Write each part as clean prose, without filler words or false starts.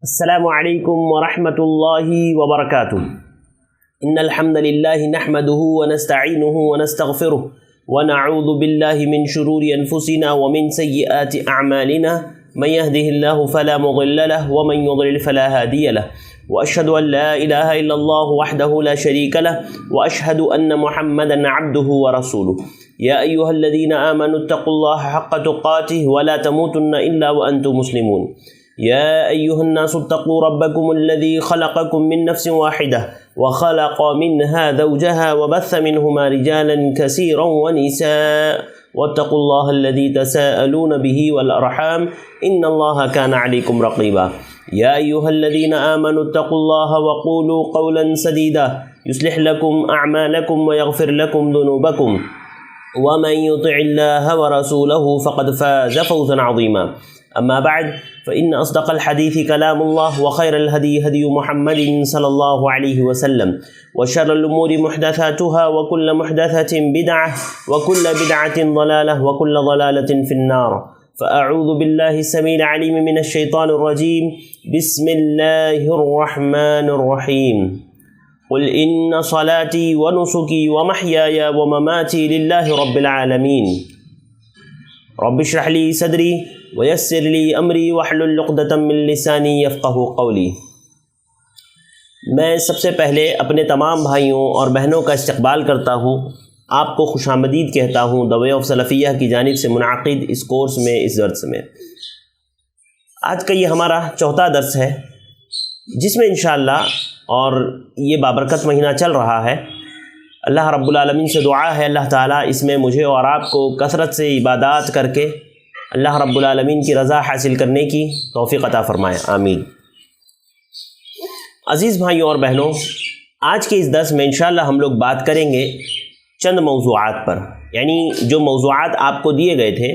السلام علیکم ورحمۃ اللہ وبرکاتہ۔ ان الحمد للہ نحمده ونستعینه ونستغفره ونعوذ باللہ من شرور انفسنا ومن سیئات اعمالنا من يهده الله فلا مضل له ومن يضلل فلا هادي له واشهد ان لا اله الا الله وحده لا شريك له واشهد ان محمدا عبده ورسوله يا ايها الذين امنوا اتقوا الله حق تقاته ولا تموتن الا وانتم مسلمون يا أيها الناس اتقوا ربكم الذي خلقكم من نفس واحدة وخلق منها زوجها وبث منهما رجالا كثيرا ونساء واتقوا الله الذي تساءلون به والأرحام إن الله كان عليكم رقيبا يا أيها الذين آمنوا اتقوا الله وقولوا قولا سديدا يصلح لكم أعمالكم ويغفر لكم ذنوبكم ومن يطع الله ورسوله فقد فاز فوزا عظيما أما بعد فإن أصدق الحديث كلام الله وخير الهدي هدي محمد صلى الله عليه وسلم وشر الأمور محدثاتها وكل محدثة بدعة وكل بدعة ضلالة وكل ضلالة في النار فأعوذ بالله السميع العليم من الشيطان الرجيم بسم الله الرحمن الرحيم قل إن صلاتي ونسكي ومحياي ومماتي لله رب العالمين رب اشرح لي صدري ویسر لی امری واحلل عقدۃ من لسانی یفقہوا قولی۔ میں سب سے پہلے اپنے تمام بھائیوں اور بہنوں کا استقبال کرتا ہوں، آپ کو خوش آمدید کہتا ہوں دا وے آف سلفیہ کی جانب سے منعقد اس کورس میں، اس درس میں۔ آج کا یہ ہمارا چوتھا درس ہے جس میں انشاءاللہ، اور یہ بابرکت مہینہ چل رہا ہے، اللہ رب العالمین سے دعا ہے اللہ تعالیٰ اس میں مجھے اور آپ کو کثرت سے عبادات کر کے اللہ رب العالمین کی رضا حاصل کرنے کی توفیق عطا فرمائے، آمین۔ عزیز بھائیوں اور بہنوں، آج کے اس درس میں انشاءاللہ ہم لوگ بات کریں گے چند موضوعات پر، یعنی جو موضوعات آپ کو دیے گئے تھے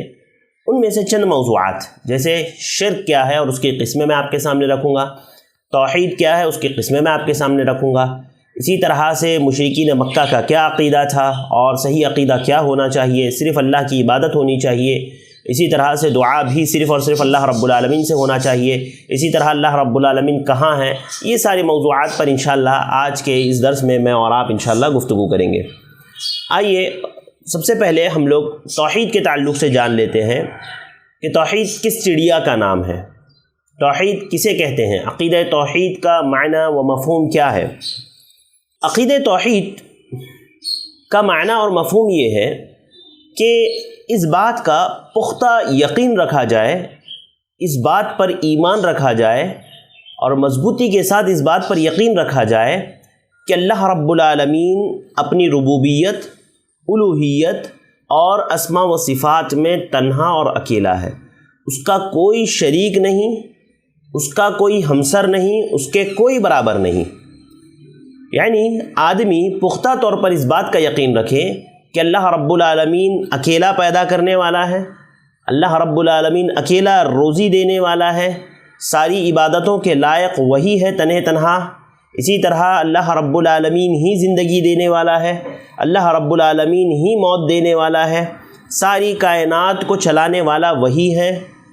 ان میں سے چند موضوعات، جیسے شرک کیا ہے اور اس کی قسمیں میں آپ کے سامنے رکھوں گا، توحید کیا ہے اس کی قسمیں میں آپ کے سامنے رکھوں گا، اسی طرح سے مشرکین مکہ کا کیا عقیدہ تھا اور صحیح عقیدہ کیا ہونا چاہیے، صرف اللہ کی عبادت ہونی چاہیے، اسی طرح سے دعا بھی صرف اور صرف اللہ رب العالمین سے ہونا چاہیے، اسی طرح اللہ رب العالمین کہاں ہیں، یہ سارے موضوعات پر انشاءاللہ آج کے اس درس میں میں اور آپ انشاءاللہ گفتگو کریں گے۔ آئیے سب سے پہلے ہم لوگ توحید کے تعلق سے جان لیتے ہیں کہ توحید کس چڑیا کا نام ہے، توحید کسے کہتے ہیں، عقیدہ توحید کا معنی و مفہوم کیا ہے۔ عقیدہ توحید کا معنی اور مفہوم یہ ہے کہ اس بات کا پختہ یقین رکھا جائے، اس بات پر ایمان رکھا جائے اور مضبوطی کے ساتھ اس بات پر یقین رکھا جائے کہ اللہ رب العالمین اپنی ربوبیت، الوہیت اور اسماء و صفات میں تنہا اور اکیلا ہے، اس کا کوئی شریک نہیں، اس کا کوئی ہمسر نہیں، اس کے کوئی برابر نہیں۔ یعنی آدمی پختہ طور پر اس بات کا یقین رکھے کہ اللہ رب العالمین اکیلا پیدا کرنے والا ہے، اللہ رب العالمین اکیلا روزی دینے والا ہے، ساری عبادتوں کے لائق وہی ہے تنہا، اسی طرح اللہ رب العالمین ہی زندگی دینے والا ہے، اللہ رب العالمین ہی موت دینے والا ہے، ساری کائنات کو چلانے والا وہی ہے،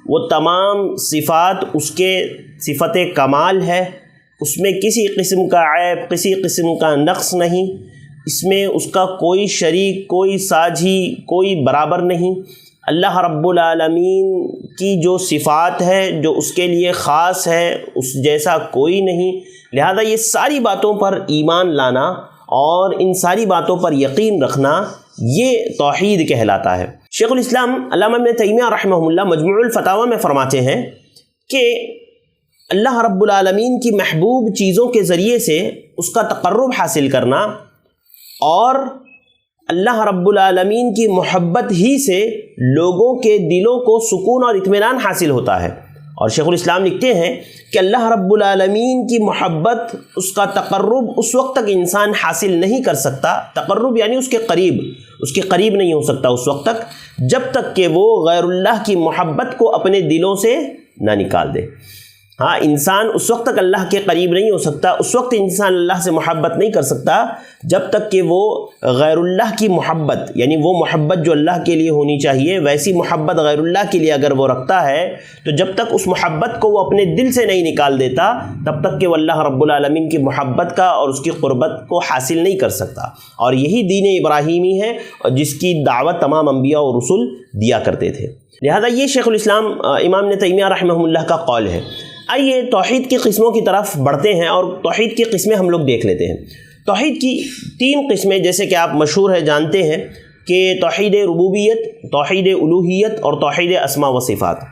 وہ تمام صفات اس کے صفت کمال ہے، اس میں کسی قسم کا عیب، کسی قسم کا نقص نہیں، اس میں اس کا کوئی شریک، کوئی ساجھی، کوئی برابر نہیں۔ اللہ رب العالمین کی جو صفات ہے، جو اس کے لیے خاص ہے، اس جیسا کوئی نہیں، لہذا یہ ساری باتوں پر ایمان لانا اور ان ساری باتوں پر یقین رکھنا یہ توحید کہلاتا ہے۔ شیخ الاسلام علامہ ابن تیمیہ رحمہ اللہ مجموع الفتاوی میں فرماتے ہیں کہ اللہ رب العالمین کی محبوب چیزوں کے ذریعے سے اس کا تقرب حاصل کرنا اور اللہ رب العالمین کی محبت ہی سے لوگوں کے دلوں کو سکون اور اطمینان حاصل ہوتا ہے۔ اور شیخ الاسلام لکھتے ہیں کہ اللہ رب العالمین کی محبت، اس کا تقرب اس وقت تک انسان حاصل نہیں کر سکتا، تقرب یعنی اس کے قریب نہیں ہو سکتا اس وقت تک جب تک کہ وہ غیر اللہ کی محبت کو اپنے دلوں سے نہ نکال دے۔ ہاں، انسان اس وقت تک اللہ کے قریب نہیں ہو سکتا، اس وقت انسان اللہ سے محبت نہیں کر سکتا جب تک کہ وہ غیر اللہ کی محبت، یعنی وہ محبت جو اللہ کے لیے ہونی چاہیے ویسی محبت غیر اللہ کے لیے اگر وہ رکھتا ہے تو جب تک اس محبت کو وہ اپنے دل سے نہیں نکال دیتا تب تک کہ وہ اللہ رب العالمین کی محبت کا اور اس کی قربت کو حاصل نہیں کر سکتا۔ اور یہی دین ابراہیمی ہے جس کی دعوت تمام انبیاء اور رسول دیا کرتے تھے۔ لہذا یہ شیخ الاسلام امام ابن تیمیہ رحمہ اللہ کا قول ہے۔ آئیے توحید کی قسموں کی طرف بڑھتے ہیں اور توحید کی قسمیں ہم لوگ دیکھ لیتے ہیں۔ توحید کی 3 قسمیں جیسے کہ آپ مشہور ہے جانتے ہیں کہ توحید ربوبیت، توحید الوہیت اور توحید اسماء و صفات۔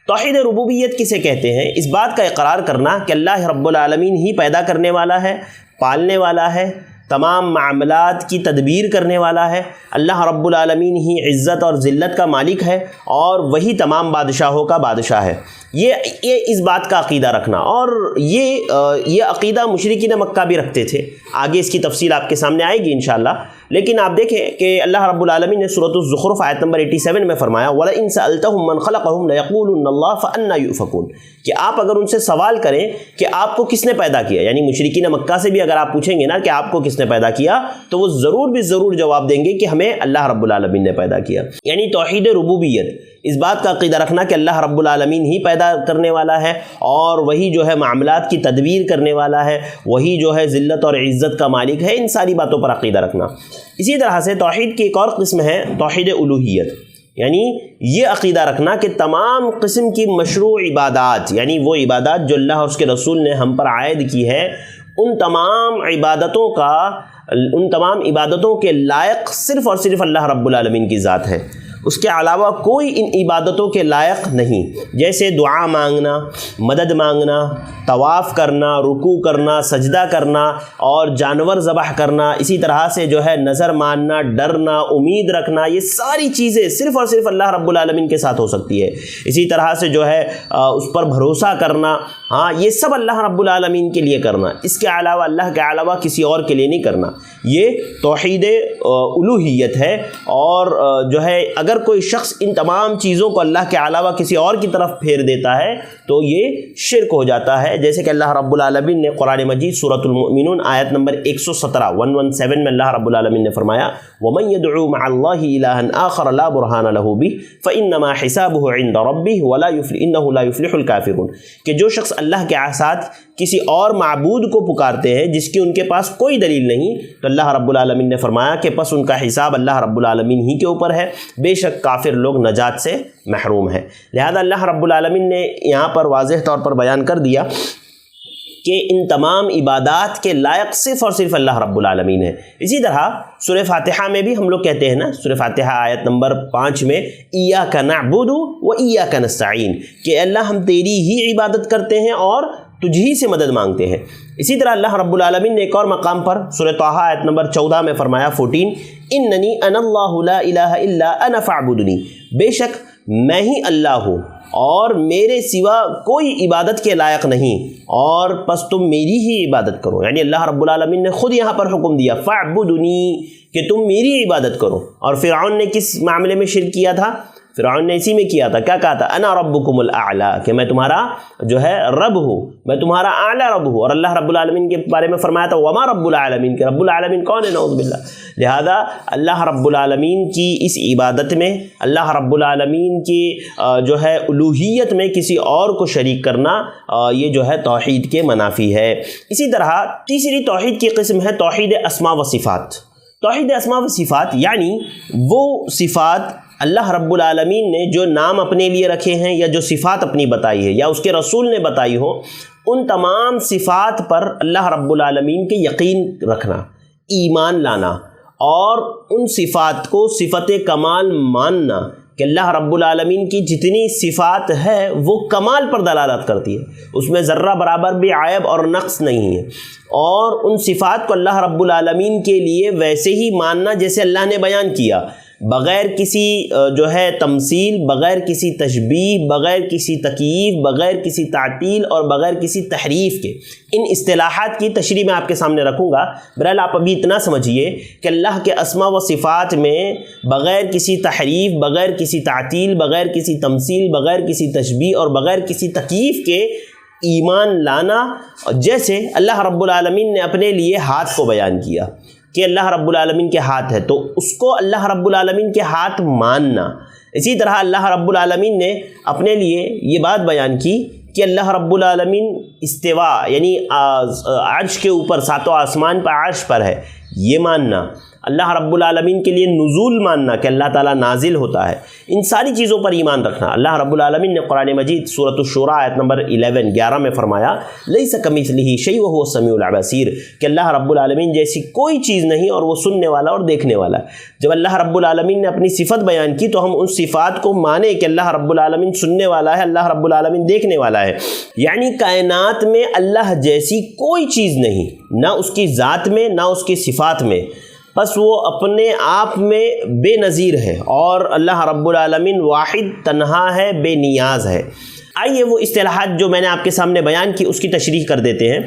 توحید ربوبیت کسے کہتے ہیں؟ اس بات کا اقرار کرنا کہ اللہ رب العالمین ہی پیدا کرنے والا ہے، پالنے والا ہے، تمام معاملات کی تدبیر کرنے والا ہے، اللہ رب العالمین ہی عزت اور ذلت کا مالک ہے اور وہی تمام بادشاہوں کا بادشاہ ہے۔ یہ اس بات کا عقیدہ رکھنا، اور یہ عقیدہ مشرکین مکہ بھی رکھتے تھے۔ آگے اس کی تفصیل آپ کے سامنے آئے گی انشاءاللہ۔ لیکن آپ دیکھیں کہ اللہ رب العالمین نے سورۃ الزخرف آیت نمبر 87 میں فرمایا وَلَئِن سَأَلْتَهُم مَّن خَلَقَهُمْ لَيَقُولُنَّ اللَّهُ فَأَنَّىٰ يُؤْفَكُونَ، کہ آپ اگر ان سے سوال کریں کہ آپ کو کس نے پیدا کیا، یعنی مشرکین مکہ سے بھی اگر آپ پوچھیں گے نا کہ آپ کو کس نے پیدا کیا تو وہ ضرور بھی ضرور جواب دیں گے کہ ہمیں اللہ رب العالمین نے پیدا کیا۔ یعنی توحید ربوبیت، اس بات کا عقیدہ رکھنا کہ اللہ رب العالمین ہی پیدا کرنے والا ہے اور وہی جو ہے معاملات کی تدبیر کرنے والا ہے، وہی جو ہے ذلت اور عزت کا مالک ہے، ان ساری باتوں پر عقیدہ رکھنا۔ اسی طرح سے توحید کی ایک اور قسم ہے توحید الوہیت، یعنی یہ عقیدہ رکھنا کہ تمام قسم کی مشروع عبادات، یعنی وہ عبادات جو اللہ اور اس کے رسول نے ہم پر عائد کی ہے، ان تمام عبادتوں کے لائق صرف اور صرف اللہ رب العالمین کی ذات ہے، اس کے علاوہ کوئی ان عبادتوں کے لائق نہیں۔ جیسے دعا مانگنا، مدد مانگنا، طواف کرنا، رکوع کرنا، سجدہ کرنا اور جانور ذبح کرنا، اسی طرح سے جو ہے نظر ماننا، ڈرنا، امید رکھنا، یہ ساری چیزیں صرف اور صرف اللہ رب العالمین کے ساتھ ہو سکتی ہے۔ اسی طرح سے جو ہے اس پر بھروسہ کرنا، ہاں یہ سب اللہ رب العالمین کے لیے کرنا، اس کے علاوہ اللہ کے علاوہ کسی اور کے لیے نہیں کرنا۔ یہ توحید الوہیت ہے۔ اور جو ہے اگر کوئی شخص ان تمام چیزوں کو اللہ کے علاوہ کسی اور کی طرف پھیر دیتا ہے تو یہ شرک ہو جاتا ہے، جیسے کہ اللہ رب العالمین نے قرآن مجید سورۃ المؤمنون آیت نمبر 117 میں اللہ رب العالمین نے فرمایا وَمَن يَدْعُو مَعَ اللَّهِ إِلَٰهًا آخَرَ لَا بُرْهَانَ لَهُ بِهِ فَإِنَّمَا حِسَابُهُ عِندَ رَبِّهِ وَلَا إِنَّهُ لَا يُفْلِحُ الْكَافِرُونَ، کہ جو شخص اللہ کے ساتھ کسی اور معبود کو پکارتے ہیں جس کی ان کے پاس کوئی دلیل نہیں، تو اللہ رب العالمین نے فرمایا کہ پس ان کا حساب اللہ رب العالمین ہی کے اوپر ہے، بے شک کافر لوگ نجات سے محروم ہیں۔ لہذا اللہ رب العالمین نے یہاں پر واضح طور پر بیان کر دیا کہ ان تمام عبادات کے لائق صرف اور صرف اللہ رب العالمین ہے۔ اسی طرح سورہ فاتحہ میں بھی ہم لوگ کہتے ہیں نا، سورہ فاتحہ آیت نمبر 5 میں ایاک نعبد و ایاک نستعین، کہ اللہ ہم تیری ہی عبادت کرتے ہیں اور تجھ ہی سے مدد مانگتے ہیں۔ اسی طرح اللہ رب العالمین نے ایک اور مقام پر سورہ طٰہٰ آیت نمبر 14 میں فرمایا 14 اننی انا اللہ لا الہ الا انا فاعبدنی، بے شک میں ہی اللہ ہوں اور میرے سوا کوئی عبادت کے لائق نہیں، اور پس تم میری ہی عبادت کرو۔ یعنی اللہ رب العالمین نے خود یہاں پر حکم دیا فاعبدنی، کہ تم میری عبادت کرو۔ اور فرعون نے کس معاملے میں شرک کیا تھا؟ فرعون نے اسی میں کیا تھا، کیا کہا تھا؟ انا ربکم الاعلی، کہ میں تمہارا جو ہے رب ہوں، میں تمہارا اعلی رب ہوں۔ اور اللہ رب العالمین کے بارے میں فرمایا تھا وما رب العالمین، کہ رب العالمین کون ہے؟ نعوذ باللہ۔ لہذا اللہ رب العالمین کی اس عبادت میں، اللہ رب العالمین کی جو ہے الوہیت میں کسی اور کو شریک کرنا، یہ جو ہے توحید کے منافی ہے۔ اسی طرح تیسری توحید کی قسم ہے توحید اسماء و صفات۔ توحید اسماء و صفات یعنی وہ صفات اللہ رب العالمین نے جو نام اپنے لیے رکھے ہیں یا جو صفات اپنی بتائی ہے یا اس کے رسول نے بتائی ہو، ان تمام صفات پر اللہ رب العالمین کے یقین رکھنا، ایمان لانا اور ان صفات کو صفت کمال ماننا کہ اللہ رب العالمین کی جتنی صفات ہے وہ کمال پر دلالت کرتی ہے، اس میں ذرہ برابر بھی عیب اور نقص نہیں ہے، اور ان صفات کو اللہ رب العالمین کے لیے ویسے ہی ماننا جیسے اللہ نے بیان کیا، بغیر کسی جو ہے تمثیل، بغیر کسی تشبیہ، بغیر کسی تکییف، بغیر کسی تعطیل اور بغیر کسی تحریف کے۔ ان اصطلاحات کی تشریح میں آپ کے سامنے رکھوں گا، بہرحال آپ ابھی اتنا سمجھیے کہ اللہ کے اسماء و صفات میں بغیر کسی تحریف، بغیر کسی تعطیل، بغیر کسی تمثیل، بغیر کسی تشبیہ اور بغیر کسی تکییف کے ایمان لانا، جیسے اللہ رب العالمین نے اپنے لیے ہاتھ کو بیان کیا کہ اللہ رب العالمین کے ہاتھ ہے، تو اس کو اللہ رب العالمین کے ہاتھ ماننا۔ اسی طرح اللہ رب العالمین نے اپنے لیے یہ بات بیان کی کہ اللہ رب العالمین استوا یعنی عرش کے اوپر، ساتوں آسمان پر عرش پر ہے، یہ ماننا۔ اللہ رب العالمین کے لیے نزول ماننا کہ اللہ تعالیٰ نازل ہوتا ہے، ان ساری چیزوں پر ایمان رکھنا۔ اللہ رب العالمین نے قرآن مجید سورۃ الشورى آیت نمبر 11 میں فرمایا لیس کمثلہ شیء وہو السمیع البصیر، کہ اللہ رب العالمین جیسی کوئی چیز نہیں اور وہ سننے والا اور دیکھنے والا ہے۔ جب اللہ رب العالمین نے اپنی صفت بیان کی تو ہم ان صفات کو مانیں کہ اللہ رب العالمین سننے والا ہے، اللہ رب العالمین دیکھنے والا ہے، یعنی کائنات میں اللہ جیسی کوئی چیز نہیں، نہ اس کی ذات میں نہ اس کی صفات میں، بس وہ اپنے آپ میں بے نظیر ہے، اور اللہ رب العالمین واحد تنہا ہے، بے نیاز ہے۔ آئیے وہ اصطلاحات جو میں نے آپ کے سامنے بیان کی اس کی تشریح کر دیتے ہیں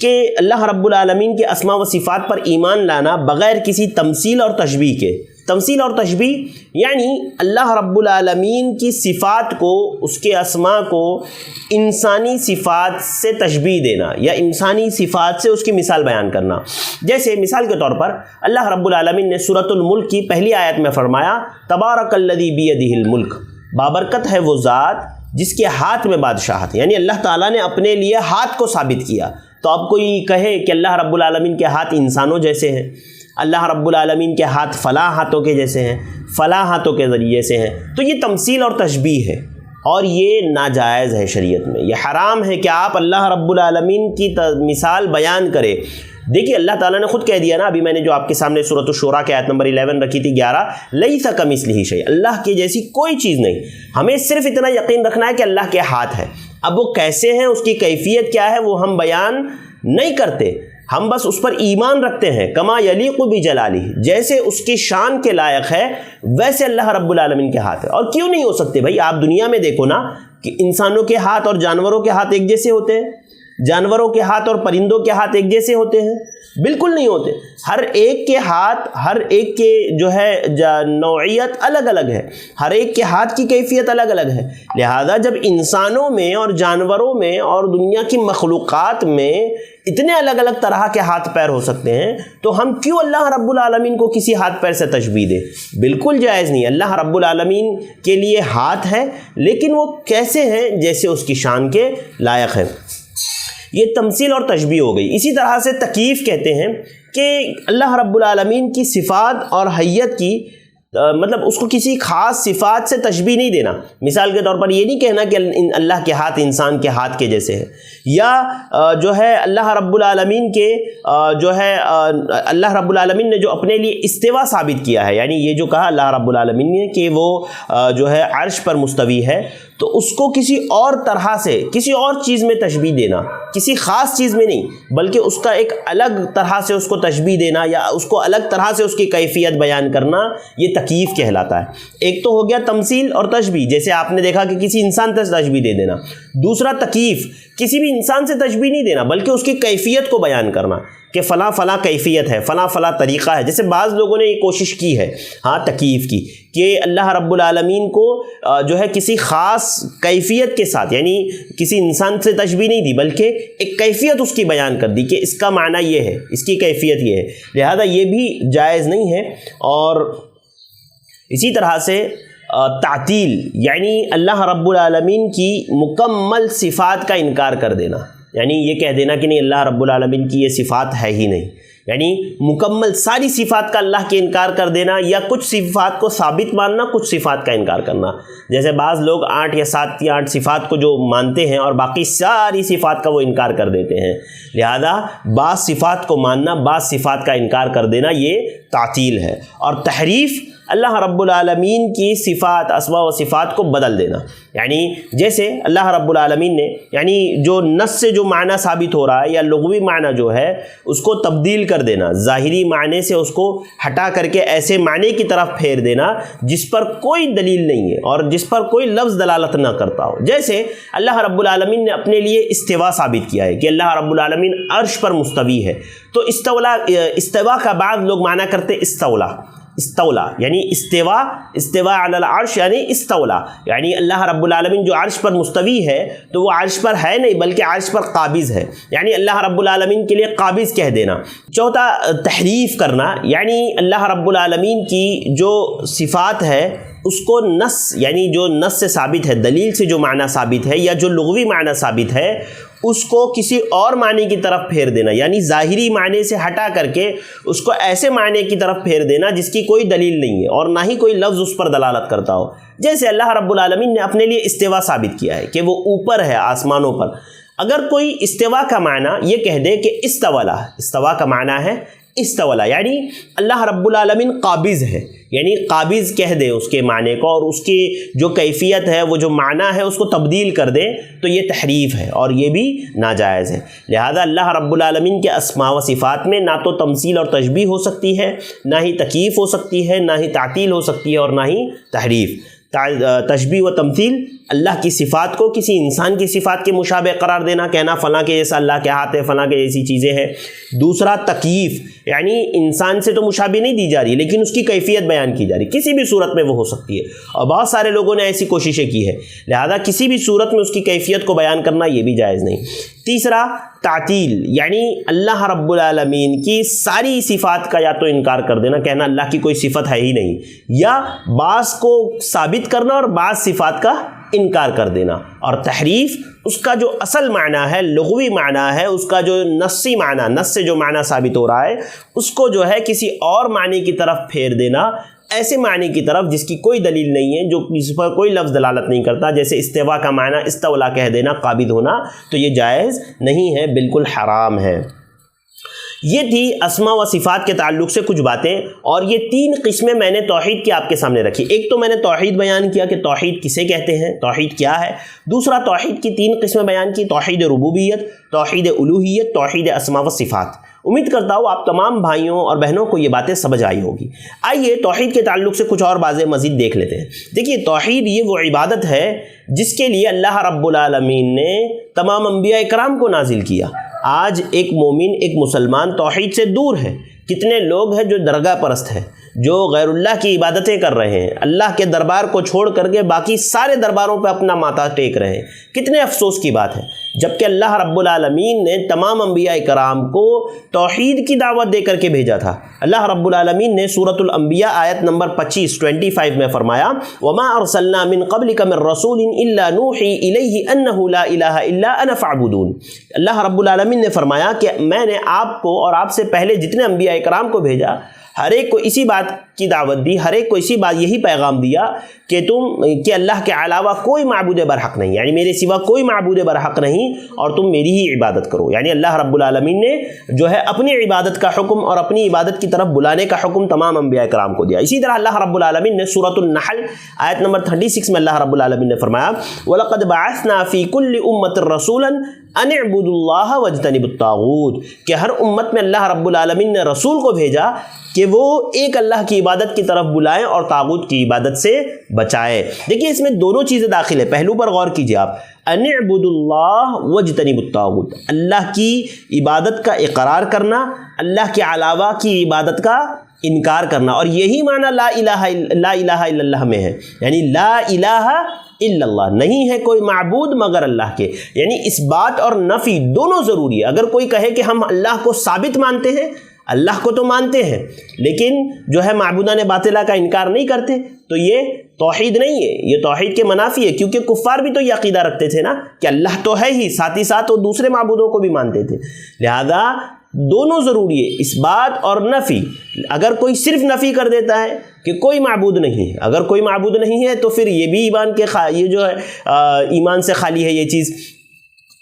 کہ اللہ رب العالمین کے اسماء و صفات پر ایمان لانا بغیر کسی تمثیل اور تشبیہ کے۔ تمثیل اور تشبیہ یعنی اللہ رب العالمین کی صفات کو، اس کے اسماء کو انسانی صفات سے تشبیہ دینا یا انسانی صفات سے اس کی مثال بیان کرنا۔ جیسے مثال کے طور پر اللہ رب العالمین نے سورۃ الملک کی پہلی آیت میں فرمایا تبارک الذی بیدہ الملک، بابرکت ہے وہ ذات جس کے ہاتھ میں بادشاہت، یعنی اللہ تعالیٰ نے اپنے لیے ہاتھ کو ثابت کیا۔ تو اب کوئی کہے کہ اللہ رب العالمین کے ہاتھ انسانوں جیسے ہیں، اللہ رب العالمین کے ہاتھ فلاں ہاتھوں کے جیسے ہیں، فلاں ہاتھوں کے ذریعے سے ہیں، تو یہ تمثیل اور تشبیہ ہے، اور یہ ناجائز ہے شریعت میں۔ یہ حرام ہے کہ آپ اللہ رب العالمین کی مثال بیان کریں۔ دیکھیے اللہ تعالیٰ نے خود کہہ دیا نا، ابھی میں نے جو آپ کے سامنے سورۃ الشورى کے آیت نمبر 11 رکھی تھی 11، لیس کمثلہ شیء، اللہ کے جیسی کوئی چیز نہیں۔ ہمیں صرف اتنا یقین رکھنا ہے کہ اللہ کے ہاتھ ہے، اب وہ کیسے ہیں، اس کی کیفیت کیا ہے، وہ ہم بیان نہیں کرتے، ہم بس اس پر ایمان رکھتے ہیں۔ کما یلیق بجلالہ، جیسے اس کی شان کے لائق ہے ویسے اللہ رب العالمین کے ہاتھ ہے۔ اور کیوں نہیں ہو سکتے بھائی؟ آپ دنیا میں دیکھو نا کہ انسانوں کے ہاتھ اور جانوروں کے ہاتھ ایک جیسے ہوتے ہیں، جانوروں کے ہاتھ اور پرندوں کے ہاتھ ایک جیسے ہوتے ہیں؟ بالکل نہیں ہوتے۔ ہر ایک کے ہاتھ، ہر ایک کے جو ہے نوعیت الگ الگ ہے، ہر ایک کے ہاتھ کی کیفیت الگ الگ ہے۔ لہذا جب انسانوں میں اور جانوروں میں اور دنیا کی مخلوقات میں اتنے الگ الگ طرح کے ہاتھ پیر ہو سکتے ہیں، تو ہم کیوں اللہ رب العالمین کو کسی ہاتھ پیر سے تشبیہ دیں؟ بالکل جائز نہیں۔ اللہ رب العالمین کے لیے ہاتھ ہے، لیکن وہ کیسے ہیں؟ جیسے اس کی شان کے لائق ہے۔ یہ تمثیل اور تشبیہ ہو گئی۔ اسی طرح سے تکییف کہتے ہیں کہ اللہ رب العالمین کی صفات اور حیت کی مطلب اس کو کسی خاص صفات سے تشبیہ نہیں دینا۔ مثال کے طور پر یہ نہیں کہنا کہ اللہ کے ہاتھ انسان کے ہاتھ کے جیسے ہے، یا جو ہے اللہ رب العالمین کے جو ہے اللہ رب العالمین نے جو اپنے لیے استوا ثابت کیا ہے، یعنی یہ جو کہا اللہ رب العالمین نے کہ وہ جو ہے عرش پر مستوی ہے، تو اس کو کسی اور طرح سے کسی اور چیز میں تشبیہ دینا، کسی خاص چیز میں نہیں بلکہ اس کا ایک الگ طرح سے اس کو تشبیہ دینا یا اس کو الگ طرح سے اس کی کیفیت بیان کرنا، یہ تکییف کہلاتا ہے۔ ایک تو ہو گیا تمثیل اور تشبیہ، جیسے آپ نے دیکھا کہ کسی انسان سے تشبیہ دے دینا۔ دوسرا تکییف، کسی بھی انسان سے تشبیہ نہیں دینا بلکہ اس کی کیفیت کو بیان کرنا کہ فلاں فلاں کیفیت ہے، فلاں فلاں طریقہ ہے۔ جیسے بعض لوگوں نے یہ کوشش کی ہے تکییف کی کہ اللہ رب العالمین کو جو ہے کسی خاص کیفیت کے ساتھ، یعنی کسی انسان سے تشبیہ نہیں دی بلکہ ایک کیفیت اس کی بیان کر دی کہ اس کا معنی یہ ہے، اس کی کیفیت یہ ہے۔ لہذا یہ بھی جائز نہیں ہے۔ اور اسی طرح سے تعطیل، یعنی اللہ رب العالمین کی مکمل صفات کا انکار کر دینا، یعنی یہ کہہ دینا کہ نہیں اللہ رب العالمین کی یہ صفات ہے ہی نہیں، یعنی مکمل ساری صفات کا اللہ کے انکار کر دینا، یا کچھ صفات کو ثابت ماننا، کچھ صفات کا انکار کرنا۔ جیسے بعض لوگ 8 یا 7 یا 8 صفات کو جو مانتے ہیں اور باقی ساری صفات کا وہ انکار کر دیتے ہیں۔ لہذا بعض صفات کو ماننا، بعض صفات کا انکار کر دینا، یہ تعطیل ہے۔ اور تحریف، اللہ رب العالمین کی صفات، اسماء و صفات کو بدل دینا، یعنی جیسے اللہ رب العالمین نے یعنی جو نص سے جو معنی ثابت ہو رہا ہے یا لغوی معنی جو ہے اس کو تبدیل کر دینا، ظاہری معنی سے اس کو ہٹا کر کے ایسے معنی کی طرف پھیر دینا جس پر کوئی دلیل نہیں ہے اور جس پر کوئی لفظ دلالت نہ کرتا ہو۔ جیسے اللہ رب العالمین نے اپنے لیے استوا ثابت کیا ہے کہ اللہ رب العالمین عرش پر مستوی ہے، تو استوا کا بعض لوگ معنی کرتے استولا، استولا یعنی استوا علی العرش یعنی استولا، یعنی اللہ رب العالمین جو عرش پر مستوی ہے تو وہ عرش پر ہے نہیں بلکہ عرش پر قابض ہے، یعنی اللہ رب العالمین کے لیے قابض کہہ دینا۔ چوتھا تحریف کرنا، یعنی اللہ رب العالمین کی جو صفات ہے اس کو نص یعنی جو نص سے ثابت ہے، دلیل سے جو معنی ثابت ہے یا جو لغوی معنی ثابت ہے اس کو کسی اور معنی کی طرف پھیر دینا، یعنی ظاہری معنی سے ہٹا کر کے اس کو ایسے معنی کی طرف پھیر دینا جس کی کوئی دلیل نہیں ہے اور نہ ہی کوئی لفظ اس پر دلالت کرتا ہو۔ جیسے اللہ رب العالمین نے اپنے لیے استوا ثابت کیا ہے کہ وہ اوپر ہے آسمانوں پر۔ اگر کوئی استوا کا معنی یہ کہہ دے کہ استوا کا معنی ہے استولا، یعنی اللہ رب العالمین قابض ہے، یعنی قابض کہہ دے اس کے معنی کو اور اس کی جو کیفیت ہے وہ جو معنی ہے اس کو تبدیل کر دے تو یہ تحریف ہے اور یہ بھی ناجائز ہے۔ لہذا اللہ رب العالمین کے اسماء و صفات میں نہ تو تمثیل اور تشبیہ ہو سکتی ہے، نہ ہی تکییف ہو سکتی ہے، نہ ہی تعطیل ہو سکتی ہے اور نہ ہی تحریف۔ تشبیہ و تمثیل، اللہ کی صفات کو کسی انسان کی صفات کے مشابہ قرار دینا، کہنا فلاں کے جیسا اللہ کے ہاتھ ہے، فلاں کے جیسی چیزیں ہیں۔ دوسرا تکییف، یعنی انسان سے تو مشابہ نہیں دی جا رہی لیکن اس کی کیفیت بیان کی جا رہی، کسی بھی صورت میں وہ ہو سکتی ہے اور بہت سارے لوگوں نے ایسی کوششیں کی ہے، لہذا کسی بھی صورت میں اس کی کیفیت کو بیان کرنا یہ بھی جائز نہیں۔ تیسرا تعطیل، یعنی اللہ رب العالمین کی ساری صفات کا یا تو انکار کر دینا، کہنا اللہ کی کوئی صفت ہے ہی نہیں، یا بعض کو ثابت کرنا اور بعض صفات کا انکار کر دینا۔ اور تحریف، اس کا جو اصل معنی ہے، لغوی معنی ہے، اس کا جو نصی معنی، نص سے جو معنی ثابت ہو رہا ہے اس کو جو ہے کسی اور معنی کی طرف پھیر دینا، ایسے معنی کی طرف جس کی کوئی دلیل نہیں ہے، جو اس پر کوئی لفظ دلالت نہیں کرتا، جیسے استوا کا معنی استولا کہہ دینا، قابض ہونا، تو یہ جائز نہیں ہے، بالکل حرام ہے۔ یہ تھی اسماء و صفات کے تعلق سے کچھ باتیں، اور یہ تین قسمیں میں نے توحید کی آپ کے سامنے رکھی۔ ایک تو میں نے توحید بیان کیا کہ توحید کسے کہتے ہیں، توحید کیا ہے۔ دوسرا توحید کی تین قسمیں بیان کی، توحید ربوبیت، توحید الوہیت، توحید اسماء و صفات۔ امید کرتا ہوں آپ تمام بھائیوں اور بہنوں کو یہ باتیں سمجھ آئی ہوگی۔ آئیے توحید کے تعلق سے کچھ اور باتیں مزید دیکھ لیتے ہیں۔ دیکھیے، توحید یہ وہ عبادت ہے جس کے لیے اللہ رب العالمین نے تمام انبیاء اکرام کو نازل کیا۔ آج ایک مومن، ایک مسلمان توحید سے دور ہے۔ کتنے لوگ ہیں جو درگاہ پرست ہیں، جو غیر اللہ کی عبادتیں کر رہے ہیں، اللہ کے دربار کو چھوڑ کر کے باقی سارے درباروں پہ اپنا ماتھا ٹیک رہے ہیں۔ کتنے افسوس کی بات ہے، جبکہ اللہ رب العالمین نے تمام انبیاء کرام کو توحید کی دعوت دے کر کے بھیجا تھا۔ اللہ رب العالمین نے سورۃ الانبیاء آیت نمبر 25 میں فرمایا، وَمَا أَرْسَلْنَا مِن قَبْلِكَ مِن رَّسُولٍ إِلَّا نُوحِي إِلَيْهِ أَنَّهُ لَا إِلَٰهَ إِلَّا أَنَا فَاعْبُدُونِ۔ اللہ رب العالمین نے فرمایا کہ میں نے آپ کو اور آپ سے پہلے جتنے انبیاء کرام کو بھیجا، ہر ایک کو اسی بات کی دعوت دی، ہر ایک کو اسی بات یہی پیغام دیا کہ اللہ کے علاوہ کوئی معبود برحق نہیں، یعنی میرے سوا کوئی معبود برحق نہیں اور تم میری ہی عبادت کرو۔ یعنی اللہ رب العالمین نے جو ہے اپنی عبادت کا حکم اور اپنی عبادت کی طرف بلانے کا حکم تمام انبیاء کرام کو دیا۔ اسی طرح اللہ رب العالمین نے سورۃ النحل آیت نمبر 36 میں اللہ رب العالمین نے فرمایا، وَلَقَدْ بَعَثْنَا فِي كُلِّ أُمَّةٍ رَّسُولًا أَنِ اعْبُدُوا اللَّهَ وَاجْتَنِبُوا الطَّاغُوتَ، کہ ہر امت میں اللہ رب العالمین نے رسول کو بھیجا کہ وہ ایک اللہ کی عبادت کی طرف بلائیں اور طاغوت کی عبادت سے بچائے۔ دیکھیے، اس میں دونوں چیزیں داخل ہے۔ پہلو پر غور کیجیے آپ، ان اعبدوا اللہ واجتنبوا الطاغوت، اللہ کی عبادت کا اقرار کرنا، اللہ کے علاوہ کی عبادت کا انکار کرنا، اور یہی معنی لا الہ الا اللہ میں ہے، یعنی لا الہ الا اللہ، نہیں ہے کوئی معبود مگر اللہ کے، یعنی اس بات اور نفی دونوں ضروری ہے۔ اگر کوئی کہے کہ ہم اللہ کو ثابت مانتے ہیں، اللہ کو تو مانتے ہیں لیکن جو ہے معبودان باطلہ کا انکار نہیں کرتے، تو یہ توحید نہیں ہے، یہ توحید کے منافی ہے، کیونکہ کفار بھی تو یہ عقیدہ رکھتے تھے نا کہ اللہ تو ہے ہی، ساتھ ہی ساتھ وہ دوسرے معبودوں کو بھی مانتے تھے۔ لہذا دونوں ضروری ہے، اس بات اور نفی۔ اگر کوئی صرف نفی کر دیتا ہے کہ کوئی معبود نہیں ہے، اگر کوئی معبود نہیں ہے تو پھر یہ بھی یہ جو ہے ایمان سے خالی ہے یہ چیز۔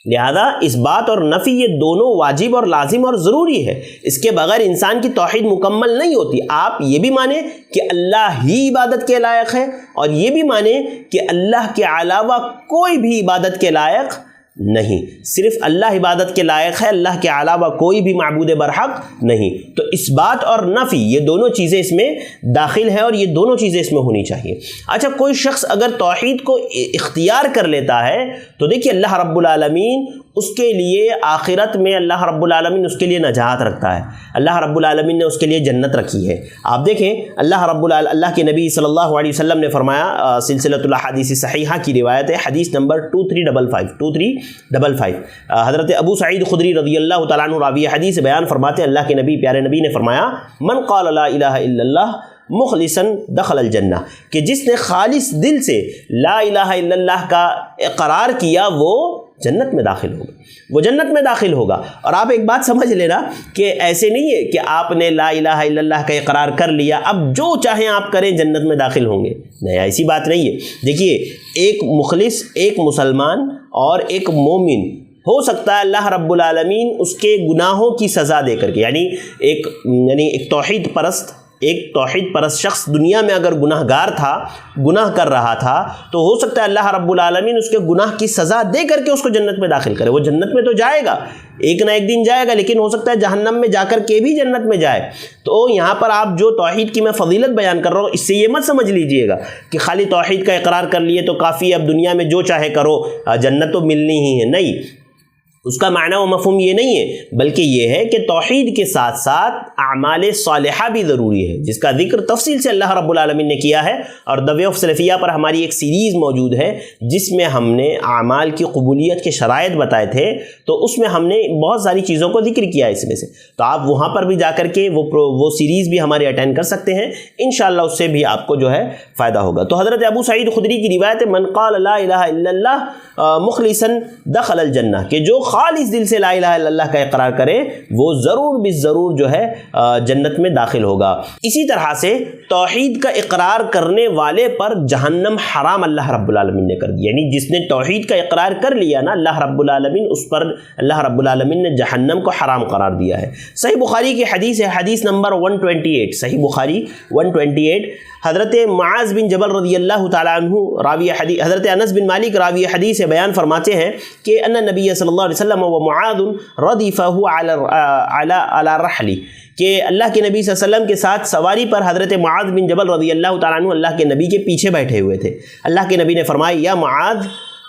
لہذا اس بات اور نفی یہ دونوں واجب اور لازم اور ضروری ہے، اس کے بغیر انسان کی توحید مکمل نہیں ہوتی۔ آپ یہ بھی مانیں کہ اللہ ہی عبادت کے لائق ہے، اور یہ بھی مانیں کہ اللہ کے علاوہ کوئی بھی عبادت کے لائق نہیں، صرف اللہ عبادت کے لائق ہے، اللہ کے علاوہ کوئی بھی معبود برحق نہیں۔ تو اس بات اور نفی یہ دونوں چیزیں اس میں داخل ہے اور یہ دونوں چیزیں اس میں ہونی چاہیے۔ اچھا، کوئی شخص اگر توحید کو اختیار کر لیتا ہے تو دیکھیے اللہ رب العالمین اس کے لیے آخرت میں اللہ رب العالمین اس کے لیے نجات رکھتا ہے، اللہ رب العالمین نے اس کے لیے جنت رکھی ہے۔ آپ دیکھیں اللہ کے نبی صلی اللہ علیہ وسلم نے فرمایا، سلسلۃ الاحادیث صحیحہ کی روایت ہے، حدیث نمبر 2355 حضرت ابو سعید خدری رضی اللہ تعالیٰ عنہ راوی حدیث بیان فرماتے ہیں، اللہ کے نبی پیارے نبی نے فرمایا، من قال لا الہ الا اللہ مخلصاً دخل الجنہ، کہ جس نے خالص دل سے لا الہ الا اللہ کا اقرار کیا وہ جنت میں داخل ہوگا، وہ جنت میں داخل ہوگا۔ اور آپ ایک بات سمجھ لینا کہ ایسے نہیں ہے کہ آپ نے لا الہ الا اللہ کا اقرار کر لیا، اب جو چاہیں آپ کریں جنت میں داخل ہوں گے، نہیں، ایسی بات نہیں ہے۔ دیکھیے، ایک مخلص، ایک مسلمان اور ایک مومن ہو سکتا ہے اللہ رب العالمین اس کے گناہوں کی سزا دے کر کے، یعنی ایک توحید پرست شخص دنیا میں اگر گناہ گار تھا، گناہ کر رہا تھا، تو ہو سکتا ہے اللہ رب العالمین اس کے گناہ کی سزا دے کر کے اس کو جنت میں داخل کرے۔ وہ جنت میں تو جائے گا، ایک نہ ایک دن جائے گا، لیکن ہو سکتا ہے جہنم میں جا کر کے بھی جنت میں جائے۔ تو یہاں پر آپ جو توحید کی میں فضیلت بیان کر رہا ہوں، اس سے یہ مت سمجھ لیجئے گا کہ خالی توحید کا اقرار کر لیے تو کافی، اب دنیا میں جو چاہے کرو، جنت تو ملنی ہی ہے، نہیں، اس کا معنی و مفہوم یہ نہیں ہے، بلکہ یہ ہے کہ توحید کے ساتھ ساتھ اعمال صالحہ بھی ضروری ہے، جس کا ذکر تفصیل سے اللہ رب العالمین نے کیا ہے۔ اور دا وے آف سلفیہ پر ہماری ایک سیریز موجود ہے جس میں ہم نے اعمال کی قبولیت کے شرائط بتائے تھے، تو اس میں ہم نے بہت ساری چیزوں کو ذکر کیا اس میں سے، تو آپ وہاں پر بھی جا کر کے وہ سیریز بھی ہمارے اٹینڈ کر سکتے ہیں، انشاءاللہ اس سے بھی آپ کو جو ہے فائدہ ہوگا۔ تو حضرت ابو سعید خدری کی روایت ہے، من قال لا الہ الا اللہ مخلصا دخل الجنہ، کہ جو خالص دل سے لا الہ الا اللہ کا اقرار کرے وہ ضرور بالضرور جو ہے جنت میں داخل ہوگا۔ اسی طرح سے توحید کا اقرار کرنے والے پر جہنم حرام اللہ رب العالمین نے کر دیا، یعنی جس نے توحید کا اقرار کر لیا نا، اللہ رب العالمین اس پر، اللہ رب العالمین نے جہنم کو حرام قرار دیا ہے۔ صحیح بخاری کی حدیث ہے، حدیث نمبر 128، صحیح بخاری 128، حضرت معاذ بن جبل رضی اللہ تعالیٰ عنہ راوی حدیث، حضرت انس بن مالک راوی حدیث بیان فرماتے ہیں کہ ان نبی صلی اللہ علیہ وسلم و معاذ ردفہ علی رحلی، کہ اللہ کے نبی صلی اللہ علیہ وسلم کے ساتھ سواری پر حضرت معاذ بن جبل رضی اللہ تعالیٰ عنہ اللہ کے نبی کے پیچھے بیٹھے ہوئے تھے۔ اللہ کے نبی نے فرمایا، یا معاذ،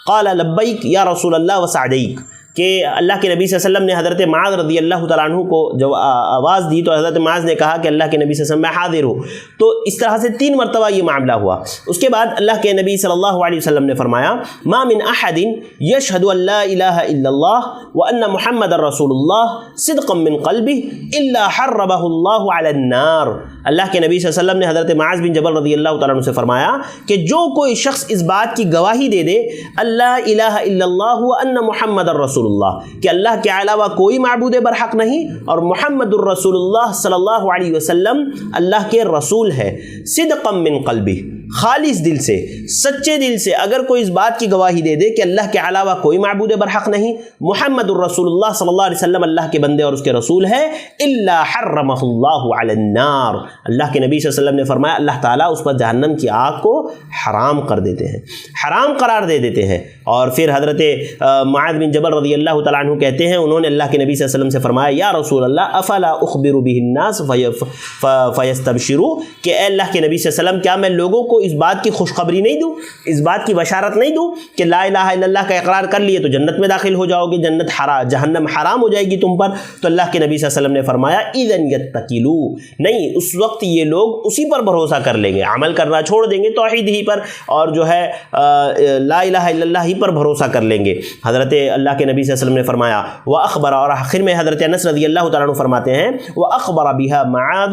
قال لبیک یا رسول اللہ وسعدیک، کہ اللہ کے نبی صلی اللہ علیہ وسلم نے حضرت معاذ رضی اللہ تعالیٰ عنہ کو جب آواز دی تو حضرت معاذ نے کہا کہ اللہ کے نبی صلی اللہ علیہ وسلم میں حاضر ہوں۔ تو اس طرح سے 3 مرتبہ یہ معاملہ ہوا۔ اس کے بعد اللہ کے نبی صلی اللہ علیہ وسلم نے فرمایا، ما من احد یشہد ان لا الہ الا اللہ وان محمد رسول اللہ صدقا من قلبہ الا حرمہ اللہ علی النار۔ اللہ کے نبی صلی اللہ علیہ وسلم نے حضرت معاذ بن جبل رضی اللہ تعالیٰ عنہ سے فرمایا کہ جو کوئی شخص اس بات کی گواہی دے دے، اللہ الہ الا اللہ وان محمد رسول اللہ، کہ اللہ کے علاوہ کوئی معبود برحق نہیں اور محمد الرسول اللہ صلی اللہ علیہ وسلم اللہ کے رسول ہے، صدقا من قلبہ، خالص دل سے، سچے دل سے اگر کوئی اس بات کی گواہی دے دے کہ اللہ کے علاوہ کوئی معبود برحق نہیں، محمد الرسول اللہ صلی اللہ علیہ وسلم اللہ کے بندے اور اس کے رسول ہے، الا حرمہ اللہ علی النار، اللہ کے نبی صلی اللہ علیہ وسلم نے فرمایا اللہ تعالیٰ اس پر جہنم کی آگ کو حرام کر دیتے ہیں، حرام قرار دے دیتے ہیں۔ اور پھر حضرت معاذ بن جبل رضی اللہ تعالیٰ عنہ کہتے ہیں، انہوں نے اللہ کے نبی صلی اللہ علیہ وسلم سے فرمایا، یا رسول اللہ افلا اخبر به الناس فیستبشروا، کہ اے اللہ کے نبی صلی اللہ علیہ وسلم کیا میں لوگوں کو اس بات کی خوشخبری نہیں دوں، اس بات کی بشارت نہیں دوں کہ لا الہ الا اللہ کا اقرار کر لیے تو جنت میں داخل ہو جاؤ گے، جہنم حرام ہو جائے گی تم پر؟ تو اللہ کے نبی صلی اللہ علیہ وسلم نے فرمایا اذن یتکلوا، نہیں، اس وقت یہ لوگ اسی پر بھروسہ کر لیں گے، عمل کرنا چھوڑ دیں گے توحید ہی پر، اور جو ہے لا الہ الا اللہ ہی پر بھروسہ کر لیں گے۔ حضرت اللہ کے نبی صلی اللہ علیہ وسلم نے فرمایا وَأَخْبَرَ، اور آخر میں حضرت انس رضی اللہ تعالیٰ عنہ فرماتے ہیں وَأَخْبَرَ بِهَا مَعَاذٌ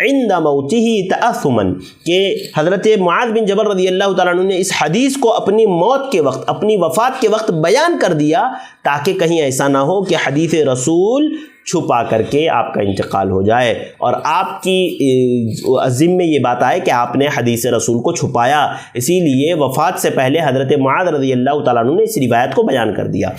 عِنْدَ مَوْتِهِ تَأَثُّمًا، کہ حضرت معاذ بن جبل رضی اللہ تعالیٰ عنہ نے اس حدیث کو اپنی موت کے وقت، اپنی وفات کے وقت بیان کر دیا تاکہ کہیں ایسا نہ ہو کہ حدیث رسول چھپا کر کے آپ کا انتقال ہو جائے اور آپ کی عزم میں یہ بات آئے کہ آپ نے حدیث رسول کو چھپایا، اسی لیے وفات سے پہلے حضرت معاذ رضی اللہ تعالیٰ عنہ نے اس روایت کو بیان کر دیا۔